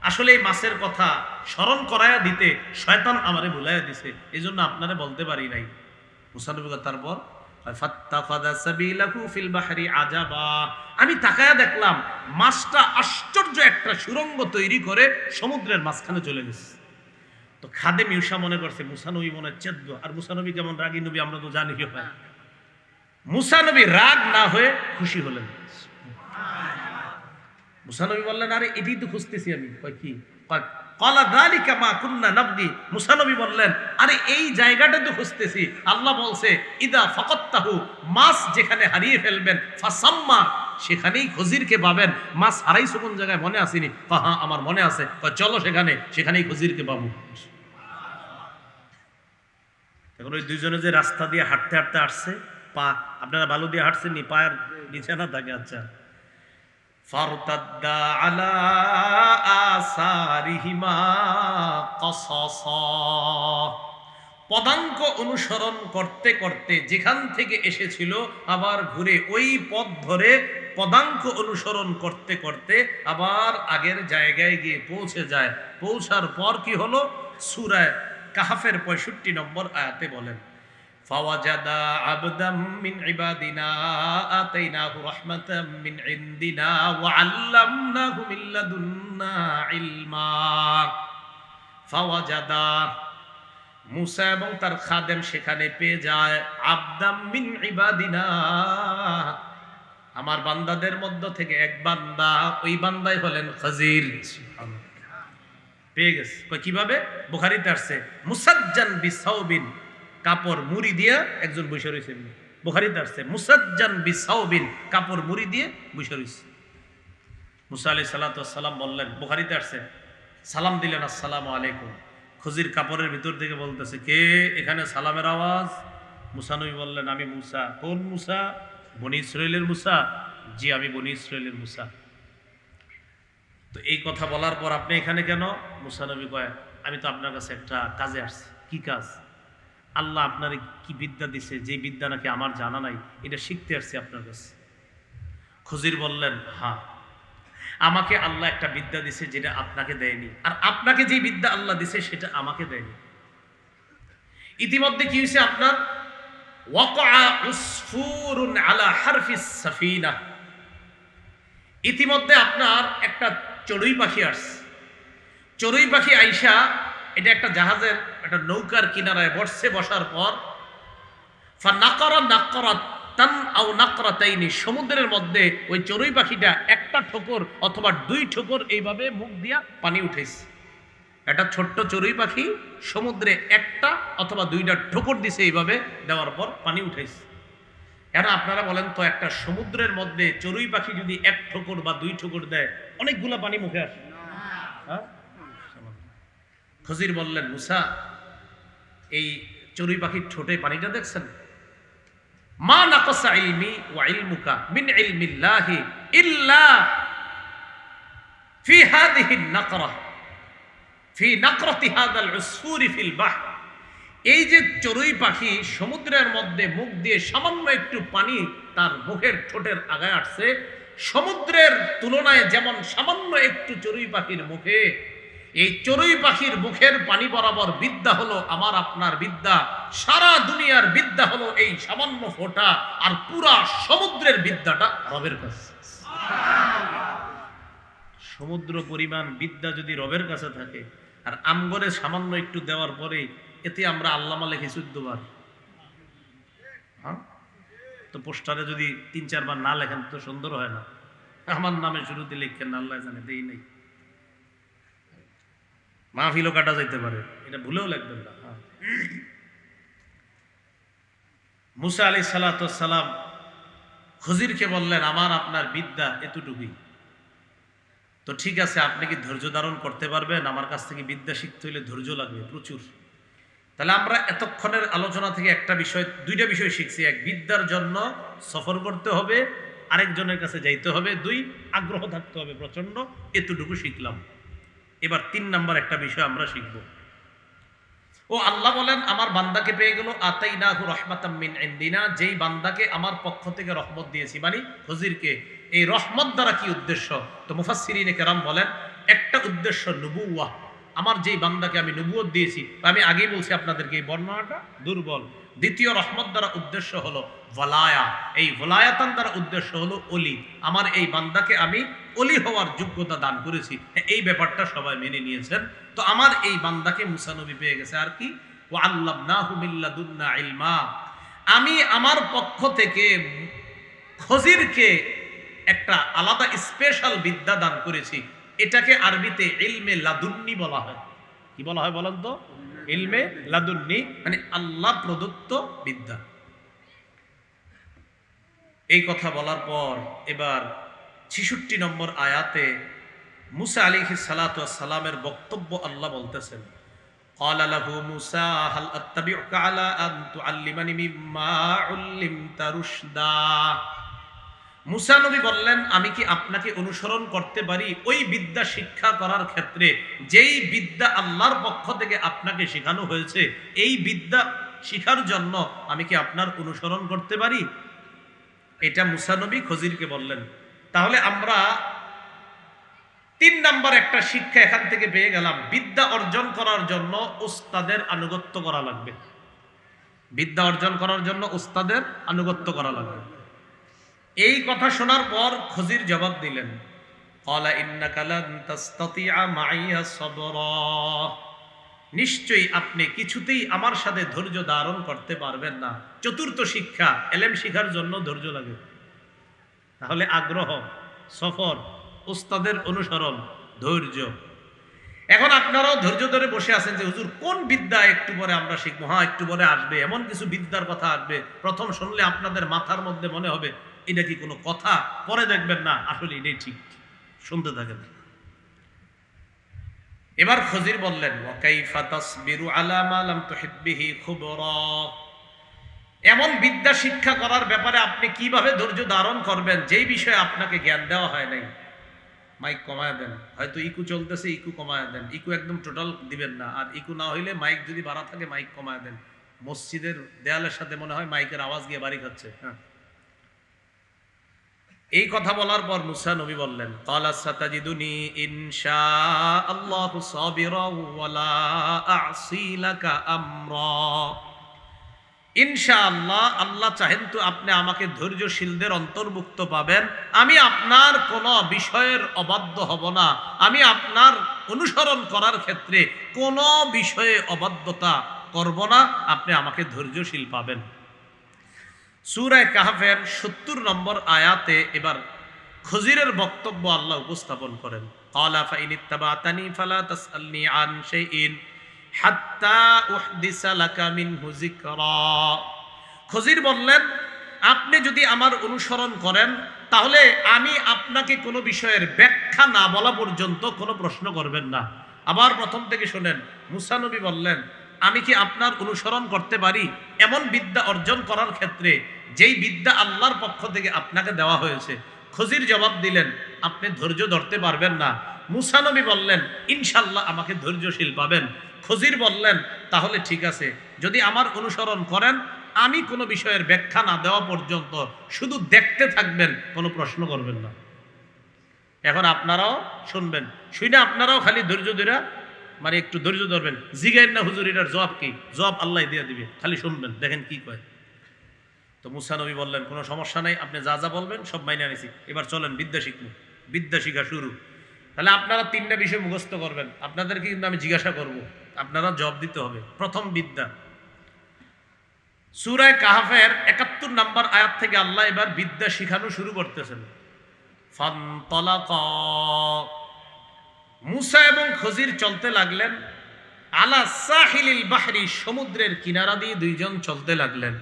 আসলে এই মাছের কথা স্মরণ করায়া দিতে শয়তান আমারে ভুলাইয়া দিছে, এজন্য আপনারে বলতে পারি নাই। মুসা নবী তারপর ফাত্তাখাযা সাবিলাহু ফিল বাহরি আজাবা, আমি তাকায়া দেখলাম মাছটা আশ্চর্য একটা সুরঙ্গ তৈরি করে সমুদ্রের মাঝখানে চলে গেছে। তো খাদেম ইউসা মনে করছে মুসা নবী মনে চেদ্দ, আর মুসা নবী কেমন রাগী নবী আমরা তো জানি কি হয়। মুসা নবী রাগ না হয়ে খুশি হলেন। মুসা নবী বললেন, আরে এটাই তো খুঁজতেছি আমি। কয় কি? ক্বালা যালিকা মা কুননা নাবগি। মুসা নবী বললেন, আরে এই জায়গাটা তো খুঁজতেছি। আল্লাহ বলছে ইদা ফাকাত্তাহু, মাছ যেখানে হারিয়ে ফেলবেন, ফাসাম্মা, সেখানেই খজিরকে পাবেন। মাছ হারাইছো কোন জায়গায় মনে আসেনি? হ্যাঁ আমার মনে আছে। চলো সেখানেই খজিরকে পাবো। এখন ওই দুইজনে যে রাস্তা দিয়ে হাঁটতে হাঁটতে আসছে, পা, আপনারা বালু দিয়ে হাঁটছেন নি, পায়ের নিচে না থাকে? আচ্ছা। ফারতাদ্দা আলা আসারিহিমা কসাসা, পদাঙ্ক অনুসরণ করতে করতে যেখান থেকে এসেছিল আবার ঘুরে ওই পথ ধরে পদাঙ্ক অনুসরণ করতে করতে আবার আগের জায়গায় গিয়ে পৌঁছে যায়। পৌঁছার পর কি হলো? সূরা কাহফের 65 নম্বর আয়াতে বলেন, ফাওয়াজাদা আবদাম মিন ইবাদিনা আতাইনাহু রাহমাতাম মিন ইনদিনা ওয়া আল্লামনাহু মিন লাদুন্না ইলমা। ফাওয়াজাদা, মুসা এবং তার খাদেম সেখানে পেয়ে যায় আবদাম মিন ইবাদিনা, আমার বান্দাদের মধ্য থেকে এক বান্দা, ওই বান্দাই হলেন খজির। পেয়ে গেছে। কিভাবে? বুখারীতে আসছে মুসাজ্জান বিসাউবিন, কাপড় মুড়ি দিয়ে একজন বসে রয়েছে। বুখারীতে আসছে মুসাজ্জান বিসাউবিন, কাপড় মুড়ি দিয়ে বসে রয়েছে। মুসা আলাইহিস সালাতু ওয়াস সালাম বললেন, বুখারীতে আসছে, সালাম দিলেন, আসসালামু আলাইকুম। খজির কাপড়ের ভিতর থেকে বলতেছে, কে এখানে সালামের আওয়াজ? মুসা নবী বললেন, আমি মুসা। কোন মুসা? বনি ইসরাইলের মুসা। জি, আমি বনি ইসরাইলের মুসা। তো এই কথা বলার পর আপনি এখানে কেন? মুসা নবী কয়, আমি তো আপনার কাছে একটা কাজে আসছি। কি কাজ? আল্লাহ আপনার কি বিদ্যা দিছে, যে বিদ্যা নাকি আমার জানা নাই, এটা শিখতে আসছি আপনার কাছে। খজির বললেন, হ্যাঁ, আমাকে আল্লাহ একটা বিদ্যা দিছে যেটা আপনাকে দেয়নি, আর আপনাকে যে বিদ্যা আল্লাহ দিছে সেটা আমাকে দেয়নি। ইতিমধ্যে কি হয়েছে আপনার? ওয়াকআ উসফুরুন আলা হারফিস সাফিনা, ইতিমধ্যে আপনার একটা চড়ুই পাখি আসছে। চড়ুই পাখি আইসা, এটা একটা জাহাজের একটা নৌকার কিনারায় বসছে। বসার পর ফানাকারা নাকরাতান আও নাকরাতাইনি, সমুদ্রের মধ্যে ওই চড়ুই পাখিটা একটা ঠোকর অথবা দুই ঠোকর এইভাবে মুখ দিয়া পানি উঠেছে। একটা ছোট্ট চড়ুই পাখি সমুদ্রে একটা অথবা দুইটা ঠোকর দিছে, এইভাবে দেওয়ার পর পানি উঠেছে। এখন আপনারা বলেন তো, একটা সমুদ্রের মধ্যে চড়ুই পাখি যদি এক ঠোকর বা দুই ঠোকর দেয়, অনেকগুলা পানি মুখে আসে। হ্যাঁ? খজির বললেন, মুসা, এই চড়ুই পাখির ঠোঁটে পানিটা দেখছেন? মা নাকাসা ইলমি ওয়া ইলমুকা মিন ইলমিল্লাহি ইল্লা ফি হাদিহি নাকরা ফি নাকরাতি হাদাল উসফুরি ফিল বাহর। এই যে চড়ুই পাখি সমুদ্রের মধ্যে মুখ দিয়ে সামান্য একটু পানি তার মুখের ঠোঁটের আগায় আসছে, সমুদ্রের তুলনায় যেমন সামান্য একটু চড়ুই পাখির মুখে, এই চড়ুই পাখির মুখের পানি বরাবর বিদ্যা হলো আমার আপনার বিদ্যা। সারা দুনিয়ার বিদ্যা হলো এই সামান্য ফোঁটা, আর পুরা সমুদ্রের বিদ্যাটা রবের কাছে। সমুদ্র পরিমাণ বিদ্যা যদি রবের কাছে থাকে, আর আমগরে সামান্য একটু দেওয়ার পরে এতে আমরা আল্লামা লেখি 14 বার। হ্যাঁ, তো পোস্টারে যদি 3-4 বার না লেখেন তো সুন্দর হয় না। আমার নামে শুরুতে লিখেন, আল্লাহ জানে, দেই নাই, মাহফিলও কাটা যাইতে পারে, এটা ভুলেও লিখবেন না। মুসা আলাইহিস সালাতু ওয়াস সালাম খজিরকে বললেন, আমার আপনার বিদ্যা এতটুকুই, তো ঠিক আছে, আপনি কি ধৈর্য ধারণ করতে পারবেন? আমার কাছ থেকে বিদ্যা শিখতে হলে ধৈর্য লাগবে প্রচুর। তাহলে আমরা এতক্ষণের আলোচনা থেকে দুইটা বিষয় শিখছি। এক, বিদ্যার জন্য সফর করতে হবে, আরেকজনের কাছে যাইতে হবে। 2, আগ্রহ থাকতে হবে প্রচন্ড। এতটুকু শিখলাম। এবার 3 নাম্বার একটা বিষয় আমরা শিখব। ও আল্লাহ বলেন, আমার বান্দাকে পেয়ে গেল আতাইনাহু রাহমাতাম মিন ইনদিনা, যেই বান্দাকে আমার পক্ষ থেকে রহমত দিয়েছি, মানে খজিরকে। এই রহমত দ্বারা কি উদ্দেশ্য? তো মুফাসসিরিনে কেরাম বলেন, একটা উদ্দেশ্য নবুওয়াহ, আমার যেই বান্দাকে আমি নবুয়ত দিয়েছি, আমি আগেই বলছি আপনাদেরকে এই বর্ণনাটা দুর্বল। দ্বিতীয় রহমত দ্বারা উদ্দেশ্য হলো ওয়ালায়া, এই ওয়ালায়াতান দ্বারা উদ্দেশ্য হলো অলি, আমার এই বান্দাকে আমি অলি হওয়ার যোগ্যতা দান করেছি। এই ব্যাপারটা সবাই মেনে নিয়েছেন। তো আমার এই বান্দাকে মুসা নবী পেয়ে গেছে। আর কি? ওয়া আল্লামনাহু মিন লাদুন্না ইলমা, আমি আমার পক্ষ থেকে খজিরকে একটা আলাদা স্পেশাল বিদ্যা দান করেছি। এটাকে আরবিতে ইলমে লাদুন্নি বলা হয়। কি বলা হয় বলেন তো? ইলমে লাদুন্নি মানে আল্লাহ প্রদত্ত বিদ্যা। এই কথা বলার পর এবার ৬৬ নম্বর আয়াতে মুসা আলাইহিস সালাতু ওয়াস সালামের বক্তব্য আল্লাহ বলতেছেন, قال له موسى هل أتبعك على أن تعلمني مما علمت رشدا। মুসা নবী বললেন, আমি কি আপনাকে অনুসরণ করতে পারি ওই বিদ্যা শিক্ষা করার ক্ষেত্রে যেই বিদ্যা আল্লাহর পক্ষ থেকে আপনাকে শেখানো হয়েছে, এই বিদ্যা শিখার জন্য আমি কি আপনার অনুসরণ করতে পারি? এটা মুসা নবী খজিরকে বললেন। তাহলে আমরা ৩ নাম্বার একটা শিক্ষা এখান থেকে পেয়ে গেলাম, বিদ্যা অর্জন করার জন্য উস্তাদের আনুগত্য করা লাগবে। বিদ্যা অর্জন করার জন্য উস্তাদের আনুগত্য করা লাগবে। এই কথা শোনার পর খজির জবাব দিলেন, ক্বালা ইন্নাকা লান তাসতাতিআ মাইয়া সাবরা। নিশ্চয়ই আপনি কিছুতেই আমার সাথে ধৈর্য ধারণ করতে পারবেন না। চতুর্থ শিক্ষা, এলেম শিখার জন্য ধৈর্য লাগে। তাহলে আগ্রহ, সফর, উস্তাদের অনুসরণ, ধৈর্য। এখন আপনারাও ধৈর্য ধরে বসে আছেন যে হুজুর কোন বিদ্যা একটু পরে আমরা শিখবো, হ্যাঁ একটু পরে আসবে, এমন কিছু বিদ্যার কথা আসবে প্রথম শুনলে আপনাদের মাথার মধ্যে মনে হবে এটা কি কোনো কথা, পরে দেখবেন না আসলে এটাই ঠিক। শুনতে থাকেন। এবার খজির বললেন, ওয়া কাইফা তাসবিরু আলা মা লাম তুহিত বিহি খুবরা। এমন বিদ্যা শিক্ষা করার ব্যাপারে আপনি কিভাবে ধৈর্য ধারণ করবেন যেই বিষয়ে আপনাকে জ্ঞান দেওয়া হয় নাই। মাইক কমায় দেন, হয়তো ইকু চলতেছে, ইকু কমায় দেন। ইকু একদম টোটাল দিবেন না, আর ইকু না হইলে মাইক যদি বাড়া থাকে মাইক কমায় দেন। মসজিদের দেয়ালের সাথে মনে হয় মাইকের আওয়াজ গিয়ে বাড়ি খাচ্ছে। হ্যাঁ, এই কথা বলার পর মুসা নবী বললেন, ক্বালা সাতাজিদুনি ইনশাআল্লাহু সাবিরান ওয়া লা আ'সি লাকা আমরা। ইনশাআল্লাহ, আল্লাহ চাহেন তো আপনি আমাকে ধৈর্যশীলদের অন্তর্ভুক্ত পাবেন। আমি আপনার কোন বিষয়ের অবাধ্য হব না। আমি আপনার অনুসরণ করার ক্ষেত্রে কোন বিষয়ে অবাধ্যতা করব না। আপনি আমাকে ধৈর্যশীল পাবেন। সূরা কাহফের ৭০ নম্বর আয়াতে এবার খজিরের বক্তব্য আল্লাহ উপস্থাপন করেন, ক্বালা ফাইনিত্তাবাতানি ফালা তাসআলনি আন শাইইন হাত্তা উহদিসা লাকা মিনহু যিকরা। খজির বললেন, আপনি যদি আমার অনুসরণ করেন তাহলে আমি আপনাকে কোনো বিষয়ের ব্যাখ্যা না বলা পর্যন্ত কোনো প্রশ্ন করবেন না। আবার প্রথম থেকে শোনেন, মুসা নবী বললেন, আমি কি আপনার অনুসরণ করতে পারি এমন বিদ্যা অর্জন করার ক্ষেত্রে যেই বিদ্যা আল্লাহর পক্ষ থেকে আপনাকে দেওয়া হয়েছে? খজির জবাব দিলেন, আপনি ধৈর্য ধরতে পারবেন না। মুসা নবী বললেন, ইনশাল্লাহ আমাকে ধৈর্যশীল পাবেন। খজির বললেন, তাহলে ঠিক আছে, যদি আমার অনুসরণ করেন আমি কোনো বিষয়ের ব্যাখ্যা না দেওয়া পর্যন্ত শুধু দেখতে থাকবেন, কোনো প্রশ্ন করবেন না। এখন আপনারাও শুনবেন, শুনে আপনারাও খালি ধৈর্য ধরে মানে একটু ধৈর্য ধরবেন। জিগাইন না হুজুর এটার জবাব কি, জবাব আল্লাহ দিয়ে দিবে, খালি শুনবেন, দেখেন কি কয়। তো মুসা নবী বললেন, কোনো সমস্যা নাই, আপনি যা যা বলবেন সব মাইনে আনিছি, এবার চলেন বিদ্যা শিখবো। বিদ্যা শিখা শুরু। তাহলে আপনারা ৩টা বিষয় মুখস্থ করবেন, আপনাদেরকে কিন্তু আমি জিজ্ঞাসা করব, আপনারা জবাব দিতে হবে। প্রথম বিদ্যা, সূরা কাহফের ৭১ নম্বর আয়াত থেকে আল্লাহ এবার বিদ্যা শিখানো শুরু করতেছেন। ফানতালাকা, মুসা এবং খজির চলতে লাগলেন। আলা সাহিলিল বাহরি, সমুদ্রের কিনারা দিয়ে দুইজন চলতে লাগলেন।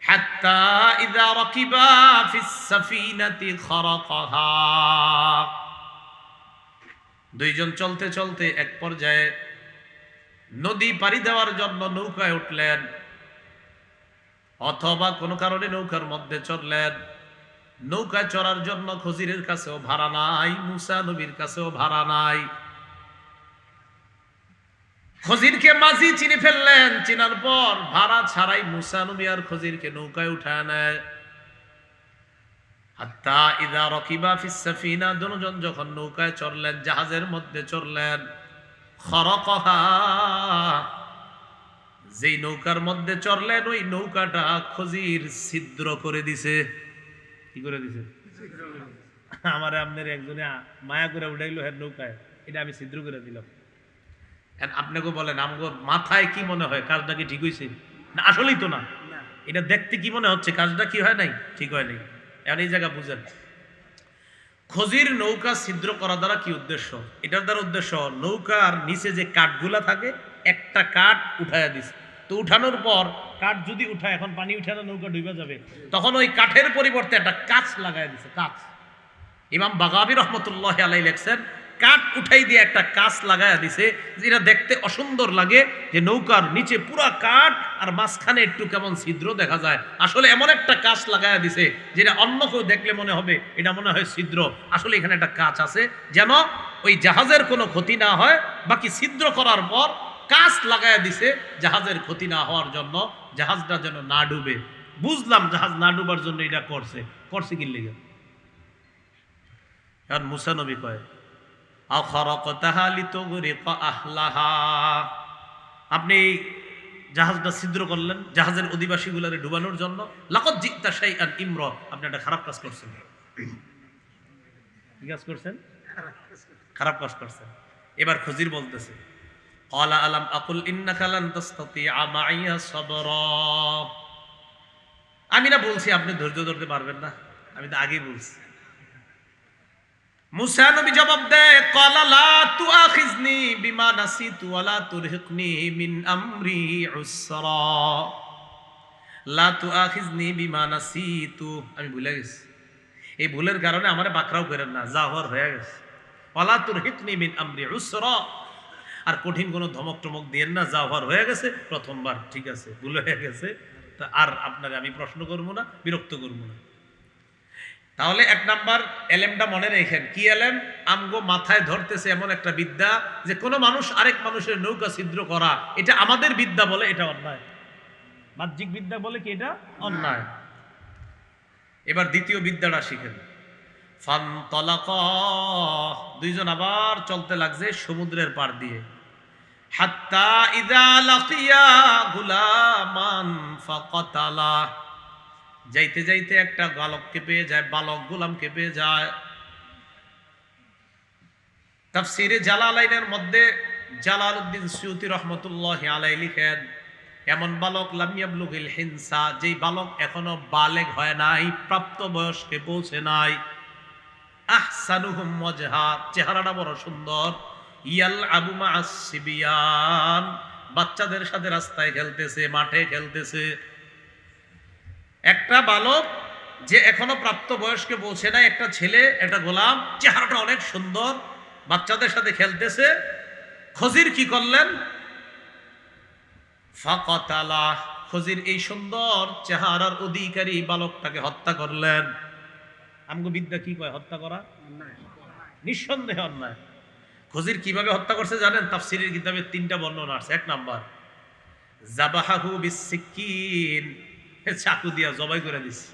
হাত্তা ইযা রাকিবা ফিস সাফিনাতি খারাকাহা, দুইজন চলতে চলতে এক পর্যায়ে নদী পাড়ি দেওয়ার জন্য নৌকায় উঠলেন, অথবা কোনো কারণে নৌকার মধ্যে চড়লেন। নৌকায় চড়ার জন্য খজিরের কাছেও ভাড়া নাই, মুসা নবীর কাছেও ভাড়া নাই। খজিরকে মাঝি চিনে ফেললেন, চিনার পর ভাড়া ছাড়াই মুসা নবী আর খজিরকে নৌকায় উঠায় নেয়। হাত্তা ইযা রাকিবা ফিস সাফিনা, দুজন যখন নৌকায় চড়লেন, জাহাজের মধ্যে চড়লেন, খারাকাহা, যেই নৌকার মধ্যে চড়লেন ওই নৌকাটা খজির ছিদ্র করে দিছে। কি করে দিছে? আমার আপনার একজনে মায়া করে উঠাইলো হ্যাঁ নৌকায়, এটা আমি ছিদ্র করে দিলাম। আপনাকে বলেন আমগো মাথায় কি মনে হয়, কাজটা কি ঠিক হয়েছে? না আসলেই তো না। এটা দেখতে কি মনে হচ্ছে কাজটা কি হয় নাই, ঠিক হয় নাই। এখন এই জায়গা বুঝেন, খজির নৌকা ছিদ্র করা দ্বারা কি উদ্দেশ্য? এটার দ্বারা উদ্দেশ্য নৌকার নিচে যে কাঠগুলা থাকে একটা কাঠ উঠাইয়া দিছে, তো উঠানোর পর কাঠ যদি উঠায়, এখন পানি উঠানো নৌকা ডুবে যাবে, তখন ওই কাঠের পরিবর্তে একটা কাঁচ লাগাই দিছে। কাঁচ, ইমাম বাগাবী রহমতুল্লাহ আলাইহি লেখছেন কাঠ উঠাই দিয়ে একটা কাঁচ লাগাইয়া দিছে, যেটা দেখতে অসুন্দর লাগে, যে নৌকার নিচে পুরা কাঠ আর মাঝখানে একটু কেমন ছিদ্র দেখা যায়। আসলে এমন একটা কাঁচ লাগাইয়া দিছে যেটা অন্য কেউ দেখলে মনে হবে এটা মনে হয় ছিদ্র, আসলে এখানে একটা কাঁচ আছে, যেন ওই জাহাজের কোনো ক্ষতি না হয়। বাকি ছিদ্র করার পর কাঁচ লাগাইয়া দিছে জাহাজের ক্ষতি না হওয়ার জন্য, জাহাজটা যেন না ডুবে। বুঝলাম জাহাজ না ডুবার জন্য এটা করছে কি লিগে। এখন মুসা নবী কয়, আপনি জাহাজটা ছিদ্র করলেন জাহাজের অধিবাসীগুলোরে ডুবানোর জন্য, লাকাদ জিতা শাইআন ইমরা, আপনি একটা খারাপ কাজ করছেন। কি কাজ করছেন? খারাপ কাজ করছেন। এবার খজির বলতেছে, ক্বালা আলাম আকুল ইন্নাকা লান তাসতাতিআ মাইয়া সাবরা, আমি না বলছি আপনি ধৈর্য ধরতে পারবেন না? আমি তো আগেই বলছি। মুসা নবী জবাব দেয়, ক্বালা লা তুআখিজনি বিমা নাসিতু ওয়া লা তুরহিকনি মিন আমরি উসরা, লা তুআখিজনি বিমা নাসিতু, আমি ভুলে গেছি, এই ভুলের কারণে আমারে বাকরাও করেন না, যা হওয়ার হয়ে গেছে। ওয়া লা তুরহিকনি মিন আমরি উসরা, আর কঠিন কোনো ধমক টমক দিয়েন না, যা হওয়ার হয়ে গেছে, প্রথমবার ঠিক আছে, ভুল হয়ে গেছে, তা আর আপনাকে আমি প্রশ্ন করবো না, বিরক্ত করবো না। তাহলে এক নাম্বার এলেমটা মনে রেখেন, কি এলেম? আমগো মাথায় ধরতেছে এমন একটা বিদ্যা যে কোনো মানুষ আরেক মানুষের নৌকা ছিদ্র করা, এটা আমাদের বিদ্যা বলে এটা অন্যায়, বাহ্যিক বিদ্যা বলে কি এটা অন্যায়। এবার দ্বিতীয় বিদ্যাটা শিখেন। ফানতালাকা, দুইজন আবার চলতে লাগছে সমুদ্রের পার দিয়ে। হাত্তা ইযা লাকিয়া গুলামান ফাকাতালা, যাইতে যাইতে একটা বালককে পেয়ে যায়, বালক গোলামকে পেয়ে যায়। তাফসিরে জালালাইনের মধ্যে জালালউদ্দিন সুয়ুতি রহমতুল্লাহি আলাইহি লিখেন, এমন বালক লাম ইয়াবলুগিল হিনসা, যেই বালক এখনো বালেগ হয় নাই, প্রাপ্ত বয়স্কে পৌঁছে নাই। আহসানুহুম ওয়াজহা, চেহারাটা বড় সুন্দর। ইয়াল আবু মা'আস সিবিয়ান, বাচ্চাদের সাথে রাস্তায় খেলতেছে, মাঠে খেলতেছে। একটা বালক যে এখনো প্রাপ্ত বয়স্কে পৌঁছে নাই, একটা ছেলে, একটা গোলাম, চেহারাটা অনেক সুন্দর, বাচ্চাদের সাথে খেলতেছে। খজির কি করলেন? ফাকাতালা, খজির এই সুন্দর চেহারার অধিকারী বালকটাকে হত্যা করলেন। আমগো বিদ্যা কি কয়? হত্যা করা নিঃসন্দেহে অন্যায়। খজির কিভাবে হত্যা করছে জানেন? তাফসীরের কিতাবে 3টা বর্ণনা আছে। এক নাম্বার, যাবাহাহু বিসসিকিন, চাকু দিয়া জবাই করে দিছে।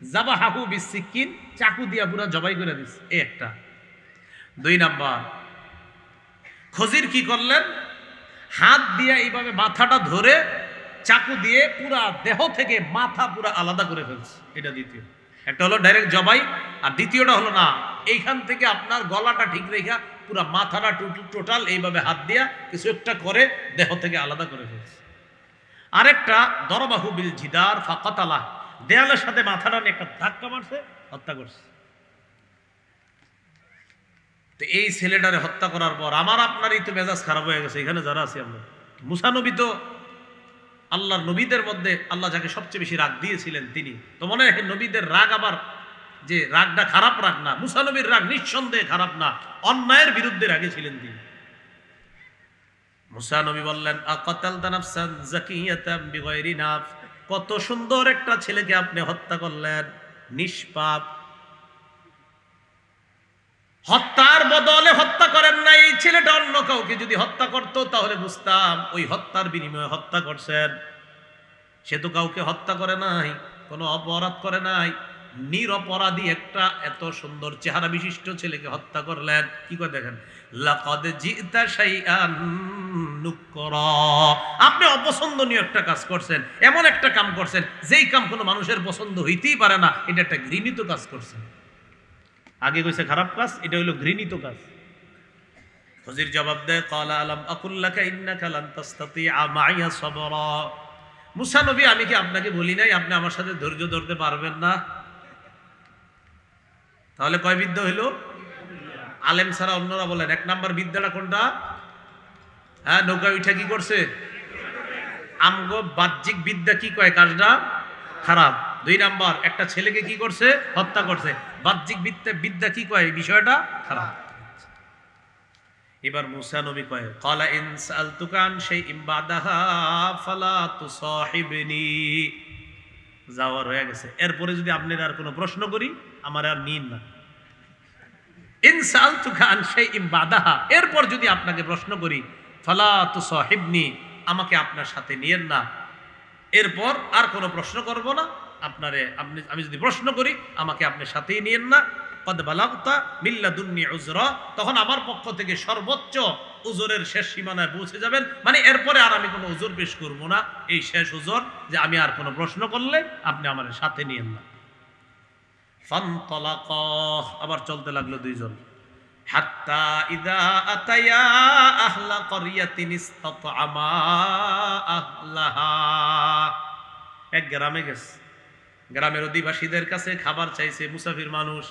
যাবাহাহু বিসসিকিন, চাকু দিয়া পুরা জবাই করে দিছে, এই একটা। 2 নাম্বার, খজির কি করলেন? হাত দিয়ে এইভাবে মাথাটা ধরে চাকু দিয়ে পুরা দেহ থেকে মাথা পুরা আলাদা করে ফেলছে, এটা দ্বিতীয়। একটা হলো ডাইরেক্ট জবাই, আর দ্বিতীয়টা হলো না, এইখান থেকে আপনার গলাটা ঠিক রেখা পুরা মাথাটা টোটাল এইভাবে হাত দিয়া কিছু একটা করে দেহ থেকে আলাদা করে ফেলছে। আরেকটা, দরবাহু বিল জিদার ফাকাতালা, দেয়ালের সাথে মাথাটা নিয়ে একটা ধাক্কা মারছে, হত্যা করছে। তো এই ছেলেটারে হত্যা করার পর আমার আপনারই তো মেজাজ খারাপ হয়ে গেছে। এখানে যারা আছি আমরা, মুসা নবী তো আল্লাহর নবীদের মধ্যে আল্লাহ যাকে সবচেয়ে বেশি রাগ দিয়েছিলেন তিনি, তো মনে রাখেন নবীদের রাগ আবার যে রাগটা খারাপ রাগ না, মুসা নবীর রাগ নিঃসন্দেহে খারাপ না, অন্যায়ের বিরুদ্ধে রাগে ছিলেন তিনি। মুসা নবী বললেন, আকাতালতা নাফসান যাকিয়াতাম বিগাইরি নাফস, কত সুন্দর একটা ছেলেকে আপনি হত্যা করলেন, নিষ্পাপ। হত্যার বদলে হত্যা করেন নাই, এই ছেলেটা অন্য কাউকে যদি হত্যা করতো তাহলে বুঝতাম ওই হত্যার বিনিময়ে হত্যা করছেন। সে তো কাউকে হত্যা করে নাই, কোনো অপরাধ করে নাই, নিরপরাধী একটা এত সুন্দর চেহারা বিশিষ্ট ছেলেকে হত্যা করলেন। কি করে দেখেন, লাকাদ জিতা শাইআন নুকরা, আপনি অপছন্দনীয় একটা কাজ করছেন, এমন একটা কাম করছেন যেই কাম কোনো মানুষের পছন্দ হইতেই পারে না, এটা একটা ঘৃণিত কাজ করছেন। আগে কইছে খারাপ কাজ, এটা হইলো ঘৃণিত কাজ। খজির জবাব দেয়, ক্বালা আলাম আকুল লাকা ইন্নাকা লান তাসতাতিআ মাইয়া সাবরা, মুসা নবী, আমি কি আপনাকে বলি নাই আপনি আমার সাথে ধৈর্য ধরতে পারবেন না? তাহলে কয় বিদ্যা হইল? আলেম ছাড়া অন্যরা বলেন 1 নাম্বার বিদ্যাটা কোনটা? হ্যাঁ, নৌকা উঠা কি করছে? আমগো বাহ্যিক বিদ্যা কি কয় কাজটা খারাপ। 2 নাম্বার, একটা ছেলেকে কি করছে? হত্যা করছে। বাহ্যিক বিদ্যা কি কয়? বিষয়টা খারাপ। এবার মুসা নবী কয়, ক্বালা ইন সালতুকা আন শাইইন বাদাহা ফালা তুসাহিবনি। যাওয়ার হয়ে গেছে, এরপরে যদি আপনার আর কোনো প্রশ্ন করি আমার আর নিন না। ইন সালতুকা আন শাইইন বাদাহা, এরপর যদি আপনাকে প্রশ্ন করি ফালা তুসাহিবনি, আমাকে আপনার সাথে নিয়েন না। এরপর আর কোনো প্রশ্ন করব না আমি যদি প্রশ্ন করি আমাকে আপনি সাথেই নিয়েন না। কদ বালাগতা মিন লাদুন্নি উযরা, তখন আমার পক্ষ থেকে সর্বোচ্চ উযরের শেষ সীমানায় পৌঁছে যাবেন, মানে এরপরে আর আমি কোনো উযর পেশ করব না। এই শেষ উযর যে আমি আর কোনো প্রশ্ন করলে আপনি আমার সাথে নিয়েন না। ফানতালাকা, আবার চলতে লাগলো দুইজন। হাত্তা ইযা আতায়া আহলা ক্বরিয়াতিন ইসতাতআমা আহলাহা, এক গ্রামে গেছে, গ্রামের অধিবাসীদের কাছে খাবার চাইছে। মুসাফির মানুষ,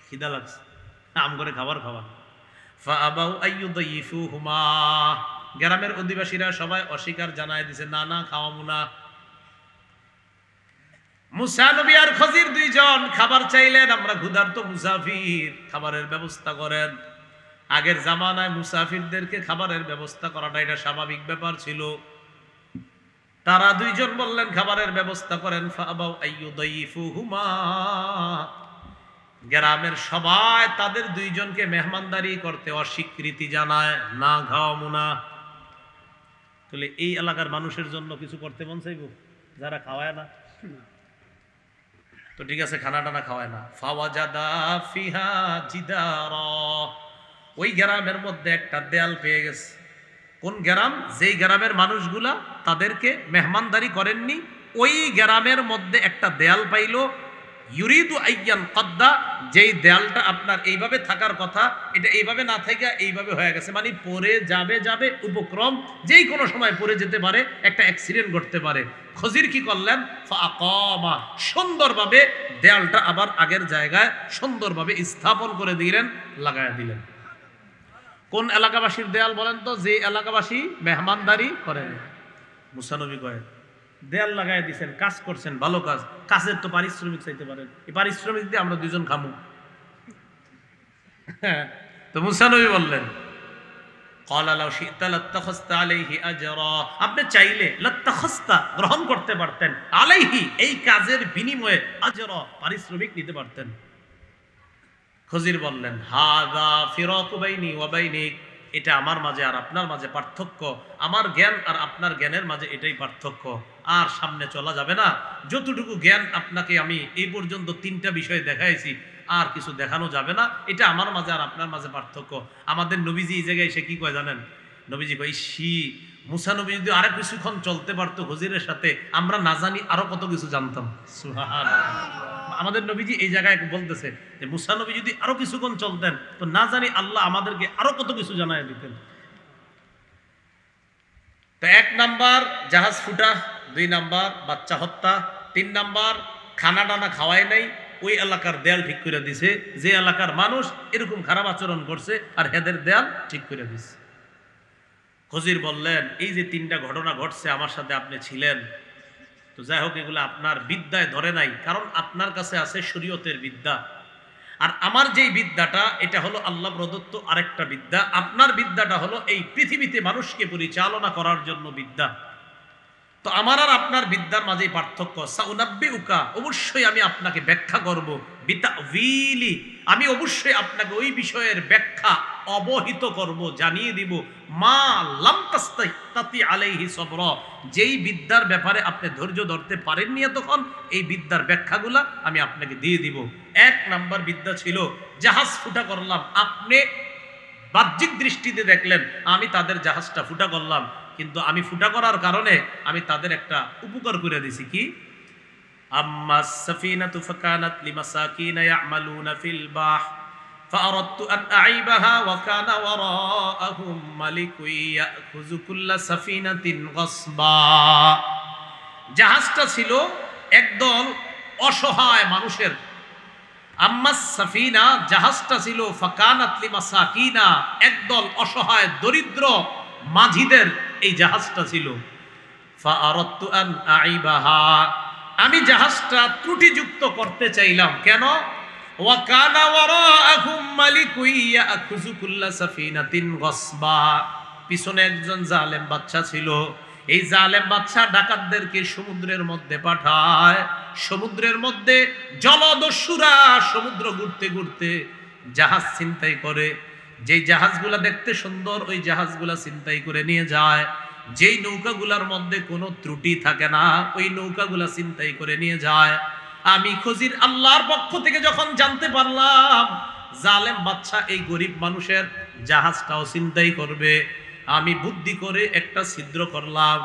খিদা লাগছে, আম করে খাবার খাওয়া। ফাআবাউ আইয়ুদাইফুহুমা, গ্রামের অধিবাসীরা সবাই অস্বীকার জানায় দিছে, না না খাওয়ামু না। মুসা নবী আর খজির দুইজন খাবার চাইলেন, আমরা ক্ষুধার্ত মুসাফির, খাবারের ব্যবস্থা করেন। আগের জামানায় মুসাফিরদেরকে খাবারের ব্যবস্থা করাটা এটা স্বাভাবিক ব্যাপার ছিল। তারা দুইজন বললেন খাবারের ব্যবস্থা করেন। ফাআবাউ আইয়ুদাইফুহুমা, গ্রামের সবাই তাদের দুইজনকে মেহমানদারি করতে অস্বীকৃতি জানায়, না খাওয়ামু না। তাহলে এই এলাকার মানুষের জন্য কিছু করতে মন চাইব যারা খাওয়ায় না? তো ঠিক আছে, খানা টানা খাওয়ায় না। ফাওয়াজাদা ফিহা জিদারা, ওই গ্রামের মধ্যে একটা দেয়াল পেয়ে গেছে। কোন গ্রাম? যেই গ্রামের মানুষগুলা তাদেরকে মেহমানদারি করেননি, ওই গ্রামের মধ্যে একটা দেয়াল পাইল। ইউরিদু আইয়ান কদ্দা, যেই দেয়ালটা আপনার এইভাবে থাকার কথা এটা এইভাবে না থেকে এইভাবে হয়ে গেছে, মানে পড়ে যাবে উপক্রম, যেই কোনো সময় পড়ে যেতে পারে, একটা অ্যাক্সিডেন্ট ঘটতে পারে। খজির কি করলেন? ফাআকামা, সুন্দরভাবে দেয়ালটা আবার আগের জায়গায় সুন্দরভাবে স্থাপন করে দিলেন, লাগায়া দিলেন। কোন এলাকাবাসীর দেয়াল বলেন তো? যে এলাকাবাসী মেহমানদারি করেন। মুসা নবী কয়, দেয়াল লাগাই দিচ্ছেন, কাজ করছেন, ভালো কাজ, কাজের তো পারিশ্রমিক চাইতে পারেন, এই পারিশ্রমিক দিয়ে আমরা দুজন খামু। তো মুসা নবী বললেন, ক্বালা লাউ শি'তা লাত্তাখাযতা আলাইহি আজরা, আপনি চাইলে লাত্তাখাযতা গ্রহণ করতে পারতেন, আলাইহি এই কাজের বিনিময়ে আজরা পারিশ্রমিক নিতে পারতেন। খজির বললেন, হাযা ফিরাকু বাইনি ওয়া বাইনিক, এটা আমার মাঝে আর আপনার মাঝে পার্থক্য, আমার জ্ঞান আর আপনার জ্ঞানের মাঝে এটাই পার্থক্য, আর সামনে চলা যাবে না। যতটুকু জ্ঞান আপনাকে আমি এই পর্যন্ত 3টা বিষয় দেখাইছি, আর কিছু দেখানো যাবে না, এটা আমার মাঝে আর আপনার মাঝে পার্থক্য। আমাদের নবীজি এই জায়গায় এসে কি কয় জানেন? নবীজি কয়, মুসা নবী যদি আরো কিছুক্ষণ চলতে পারতো খজিরের সাথে, আমরা না জানি আরো কত কিছু জানতাম। সুবহানাল্লাহ। আমাদের নবীজি এই জায়গায় বলতেছে যে মুসা নবী যদি আরো কিছুক্ষণ চলতেন তো না জানি আল্লাহ আমাদেরকে আরো কত কিছু জানায় দিতেন। তো 1 নাম্বার জাহাজ ফুটা, 2 নাম্বার বাচ্চা হত্যা, 3 নাম্বার খানা টানা খাওয়ায় নাই, ওই এলাকার দেয়াল ঠিক করে দিছে, যে এলাকার মানুষ এরকম খারাপ আচরণ করছে আর হেদের দেয়াল ঠিক করে দিছে। খজির বললেন, এই যে 3টা ঘটনা ঘটছে আমার সাথে আপনি ছিলেন, তো যাই হোক এগুলো আপনার বিদ্যায় ধরে নাই, কারণ আপনার কাছে আছে শরীয়তের বিদ্যা, আর আমার যেই বিদ্যাটা এটা হলো আল্লাহ প্রদত্ত আরেকটা বিদ্যা। আপনার বিদ্যাটা হলো এই পৃথিবীতে মানুষকে পরিচালনা করার জন্য বিদ্যা। তো আমার আর আপনার বিদ্যার মাঝে পার্থক্য। সাউনাব্বিউকা, অবশ্যই আমি আপনাকে ব্যাখ্যা করব, বিতাউইলি, আমি অবশ্যই আপনাকে ওই বিষয়ের ব্যাখ্যা অবহিত করব, জানিয়ে দিব, মা লাম তাস্তাতি আলাইহি সবরা, যেই বিদ্যার ব্যাপারে আপনি ধৈর্য ধরতে পারেননি তখন এই বিদ্যার ব্যাখ্যাগুলা আমি আপনাকে দিয়ে দিব। 1 নাম্বার বিদ্যা ছিল জাহাজ ফুটা করলাম, আপনি বাহ্যিক দৃষ্টিতে দেখলেন আমি তাদের জাহাজটা ফুটা করলাম, কিন্তু আমি ফুটা করার কারণে আমি তাদের একটা উপকার করে দিছি। কি? আম্মাস সাফিনাতু ফাকানাত লিমাসাকিনা ইয়ামালুনা ফিল বাহর ফাআরাদতু আন আইবাহা ওয়া কানা ওয়ারাআহুম মালিকুন ইয়াখুযু কুল্লা সাফিনাতিন গাসবা জাহাজটা ছিল একদল অসহায় মানুষের। আম্মাস সাফিনা, জাহাজটা ছিল ফাকানাত লিমাসাকিনা, একদল অসহায় দরিদ্র মাঝিদের এই জাহাজটা ছিল। ফাআরাদতু আন আইবাহা, আমি জাহাজটা ত্রুটিযুক্ত করতে চাইলাম। কেন? ওয়া কানা ওয়ারাআহুম মালিকুন ইয়াখুযু কুল্লা সাফিনাতিন গসবা, পিছনে একজন জালেম বাদশা ছিল। এই জালেম বাদশা ডাকাতদেরকে সমুদ্রের মধ্যে পাঠায়। সমুদ্রের মধ্যে জলদস্যুরা সমুদ্র ঘুরতে ঘুরতে জাহাজ ছিনতাই করে। যেই জাহাজগুলা দেখতে সুন্দর ওই জাহাজগুলা ছিনতাই করে নিয়ে যায়। যেই নৌকাগুলার মধ্যে কোনো ত্রুটি থাকে না ওই নৌকাগুলা ছিনতাই করে নিয়ে যায়। আমি খজির আল্লাহর পক্ষ থেকে যখন জানতে পারলাম জালেম বাদশা এই গরিব মানুষের জাহাজটাও ছিনতাই করবে, আমি বুদ্ধি করে একটা ছিদ্র করলাম।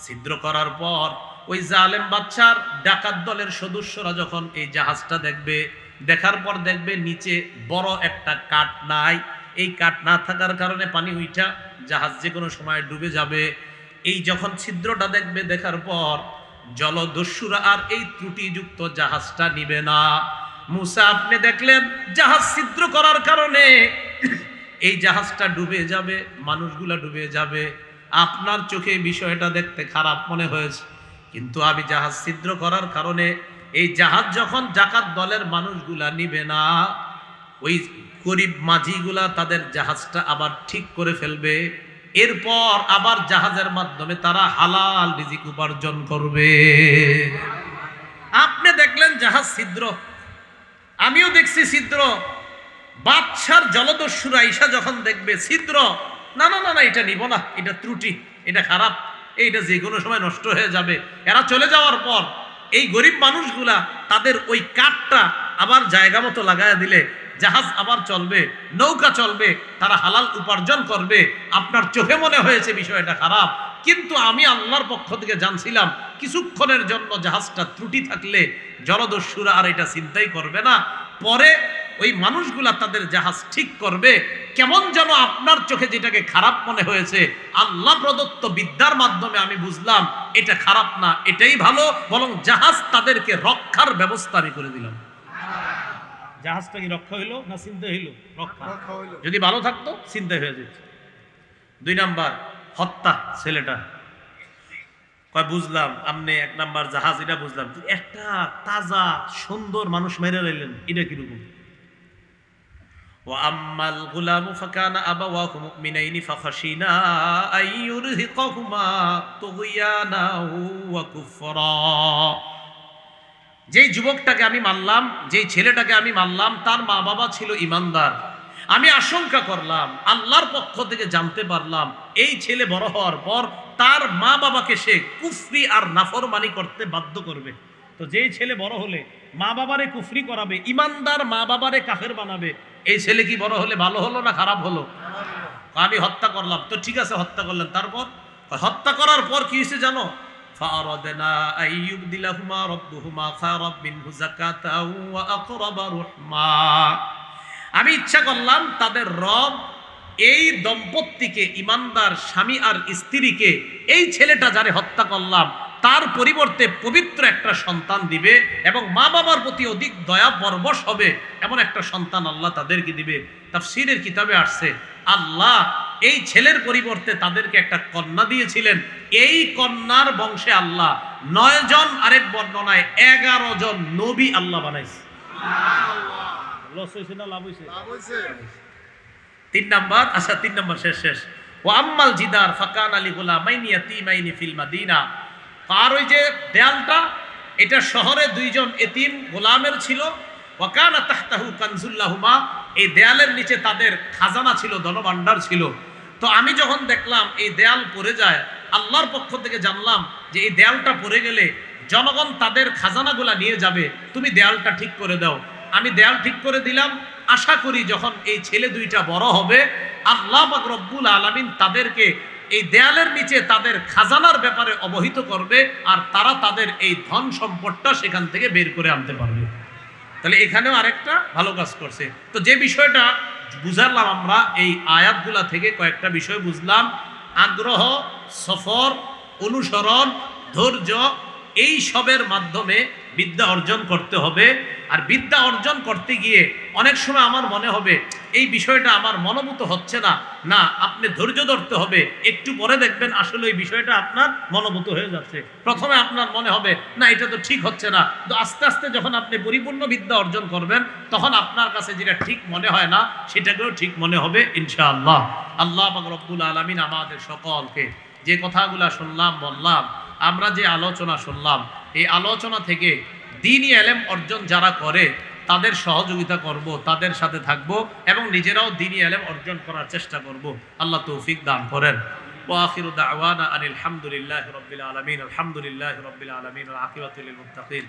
ছিদ্র করার পর ওই জালেম বাদশার ডাকাত দলের সদস্যরা যখন এই জাহাজটা দেখবে, দেখার পর দেখবে নিচে বড় একটা কাঠ নাই। এই কাঠ না থাকার কারণে পানি উঠা জাহাজ যে কোনো সময় ডুবে যাবে। এই যখন ছিদ্রটা দেখবে, দেখার পর জলদস্যুরা আর এই ত্রুটিযুক্ত জাহাজটা নিবে না। মুসা আপনি দেখলেন জাহাজ ছিদ্র করার কারণে এই জাহাজটা ডুবে যাবে, মানুষগুলা ডুবে যাবে। আপনার চোখে বিষয়টা দেখতে খারাপ মনে হয়েছে, কিন্তু আমি জাহাজ ছিদ্র করার কারণে এই জাহাজ যখন জাকাত দলের মানুষগুলা নিবে না, ওই গরিব মাঝিগুলা তাদের জাহাজটা আবার ঠিক করে ফেলবে। এরপর আবার জাহাজের মাধ্যমে তারা হালাল রিজিক উপার্জন করবে। আপনি দেখলেন জাহাজ ছিদ্র, আমিও দেখছি ছিদ্র। বাদশার জলদস্যুরা ঈশা যখন দেখবে ছিদ্র, না না না না, এটা নিব না, এটা ত্রুটি, এটা খারাপ, এইটা যে কোনো সময় নষ্ট হয়ে যাবে। এরা চলে যাওয়ার পর এই গরিব মানুষগুলা তাদের ওই কাঠটা আবার জায়গা মতো লাগায় দিলে জাহাজ আবার চলবে, নৌকা চলবে, তারা হালাল উপার্জন করবে। আপনার চোখে মনে হয়েছে বিষয়টা খারাপ, কিন্তু আমি আল্লাহর পক্ষ থেকে জানছিলাম কিছুক্ষণের জন্য জাহাজটা ত্রুটি থাকলে জলদস্যুরা আর এটা চিন্তাই করবে না। পরে ওই মানুষগুলা তাদের জাহাজ ঠিক করবে। কেমন যেন আপনার চোখে যেটাকে খারাপ মনে হয়েছে, আল্লাহ প্রদত্ত বিদ্যার মাধ্যমে আমি বুঝলাম এটা খারাপ না, এটাই ভালো, বরং জাহাজ তাদেরকে রক্ষার ব্যবস্থা আমি করে দিলাম। জাহাজটা কি রক্ষা হইলো না চিন্তা হইলো? রক্ষা। যদি ভালো থাকতো চিন্তা হয়ে যেত। 2 নাম্বার হত্যা, ছেলেটা কয় বুঝলাম আপনি 1 নাম্বার জাহাজ এটা বুঝলাম, একটা তাজা সুন্দর মানুষ মেরে রইলেন, এটা কিরকম? وأما الغلام فكان أبواه مؤمنين فخشينا أن يرهقهما طغيانا وكفرا। যেই যুবকটাকে আমি মারলাম, যেই ছেলেটাকে আমি মারলাম, তার মা বাবা ছিল ইমানদার। আমি আশঙ্কা করলাম, আল্লাহর পক্ষ থেকে জানতে পারলাম এই ছেলে বড় হওয়ার পর তার মা বাবাকে সে কুফরি আর নাফরমানি করতে বাধ্য করবে। তো যেই ছেলে বড় হলে মা বাবারে কুফরি করাবে, ইমানদার মা বাবারে কাফের বানাবে, এই ছেলে কি বড় হলে ভালো হলো না খারাপ হলো? আমি হত্যা করলাম। তো ঠিক আছে, হত্যা করলেন, তারপর হত্যা করার পর কি হয়েছে জানো? ফারাদনা আইয়ুবদিলাহুমা রাব্বুহুমা খায়রাম মিনহু যাকাতাও ওয়া আকরাবা রহমা। আমি ইচ্ছা করলাম তাদের রব এই দম্পতিকে, ইমানদার স্বামী আর স্ত্রীকে, এই ছেলেটা যারে হত্যা করলাম তার পরিবর্তে পবিত্র একটা সন্তান দিবে এবং মা বাবার প্রতি অধিক দয়া পরবশ হবে এমন একটা সন্তান আল্লাহ তাদেরকে দিবে। তাফসীরের কিতাবে আসছে আল্লাহ এই ছেলের পরিবর্তে তাদেরকে একটা কন্যা দিয়েছিলেন। এই কন্যার বংশে আল্লাহ 9 জন, আরেক বর্ণনায় 11 জন নবী আল্লাহ বানাইছে। লস হইছে না লাভ হইছে? লাভ হইছে। 3 নাম্বার, আচ্ছা 3 নাম্বার শেষ। ওয়া আম্মাল জিদার ফাকানা লিগুলামাইনি ইয়াতীমাইনি ফিল মাদিনা। আর ওই যে দেয়ালটা, এটা শহরে 2 জন এতিম গোলামের ছিল। ওয়া কানা তাহতাহু কানজুল লাহুমা, এই দেয়ালের নিচে তাদের খাজানা ছিল, ধনভাণ্ডার ছিল। তো আমি যখন দেখলাম এই দেয়াল পড়ে যায়, আল্লাহর পক্ষ থেকে জানলাম যে এই দেয়ালটা পড়ে গেলে জনগণ তাদের খাজানাগুলা নিয়ে যাবে, তুমি দেয়ালটা ঠিক করে দাও। আমি দেয়াল ঠিক করে দিলাম। আশা করি যখন এই ছেলে 2টা বড় হবে আল্লাহ পাক রব্বুল আলামিন তাদেরকে এই দেয়ালের নিচে তাদের খাজানার ব্যাপারে অবহিত করবে আর তারা তাদের এই ধন সম্পদটা সেখান থেকে বের করে আনতে পারবে। তাহলে এখানেও আরেকটা ভালো কাজ করছে। তো যে বিষয়টা বুঝালাম আমরা এই আয়াতগুলা থেকে কয়েকটা বিষয় বুঝলাম। আগ্রহ, সফর, অনুসরণ, ধৈর্য, এই সবের মাধ্যমে বিদ্যা অর্জন করতে হবে। আর বিদ্যা অর্জন করতে গিয়ে অনেক সময় আমার মনে হবে এই বিষয়টা আমার মনোভূত হচ্ছে না, না, আপনি ধৈর্য ধরতে হবে, একটু পরে দেখবেন আসলে এই বিষয়টা আপনার মনোভূত হয়ে যাচ্ছে। প্রথমে আপনার মনে হবে না এটা তো ঠিক হচ্ছে না, তো আস্তে আস্তে যখন আপনি পরিপূর্ণ বিদ্যা অর্জন করবেন তখন আপনার কাছে যেটা ঠিক মনে হয় না সেটাকেও ঠিক মনে হবে ইনশাআল্লাহ। আল্লাহ পাক রব্বুল আলামিন আমাদের সকলকে যে কথাগুলা শুনলাম বললাম, আমরা যে আলোচনা শুনলাম, এই আলোচনা থেকে দ্বীনি ইলম অর্জন যারা করে তাদের সহযোগিতা করব, তাদের সাথে থাকব এবং নিজেরাও দ্বীনি ইলম অর্জন করার চেষ্টা করব। আল্লাহ তৌফিক দান করেন। ওয়া আখিরু দাওয়ানা আনিল হামদুলিল্লাহি রাব্বিল আলামিন। আলহামদুলিল্লাহি রাব্বিল আলামিন ওয়াল আকিবাতু লিল মুত্তাকিন।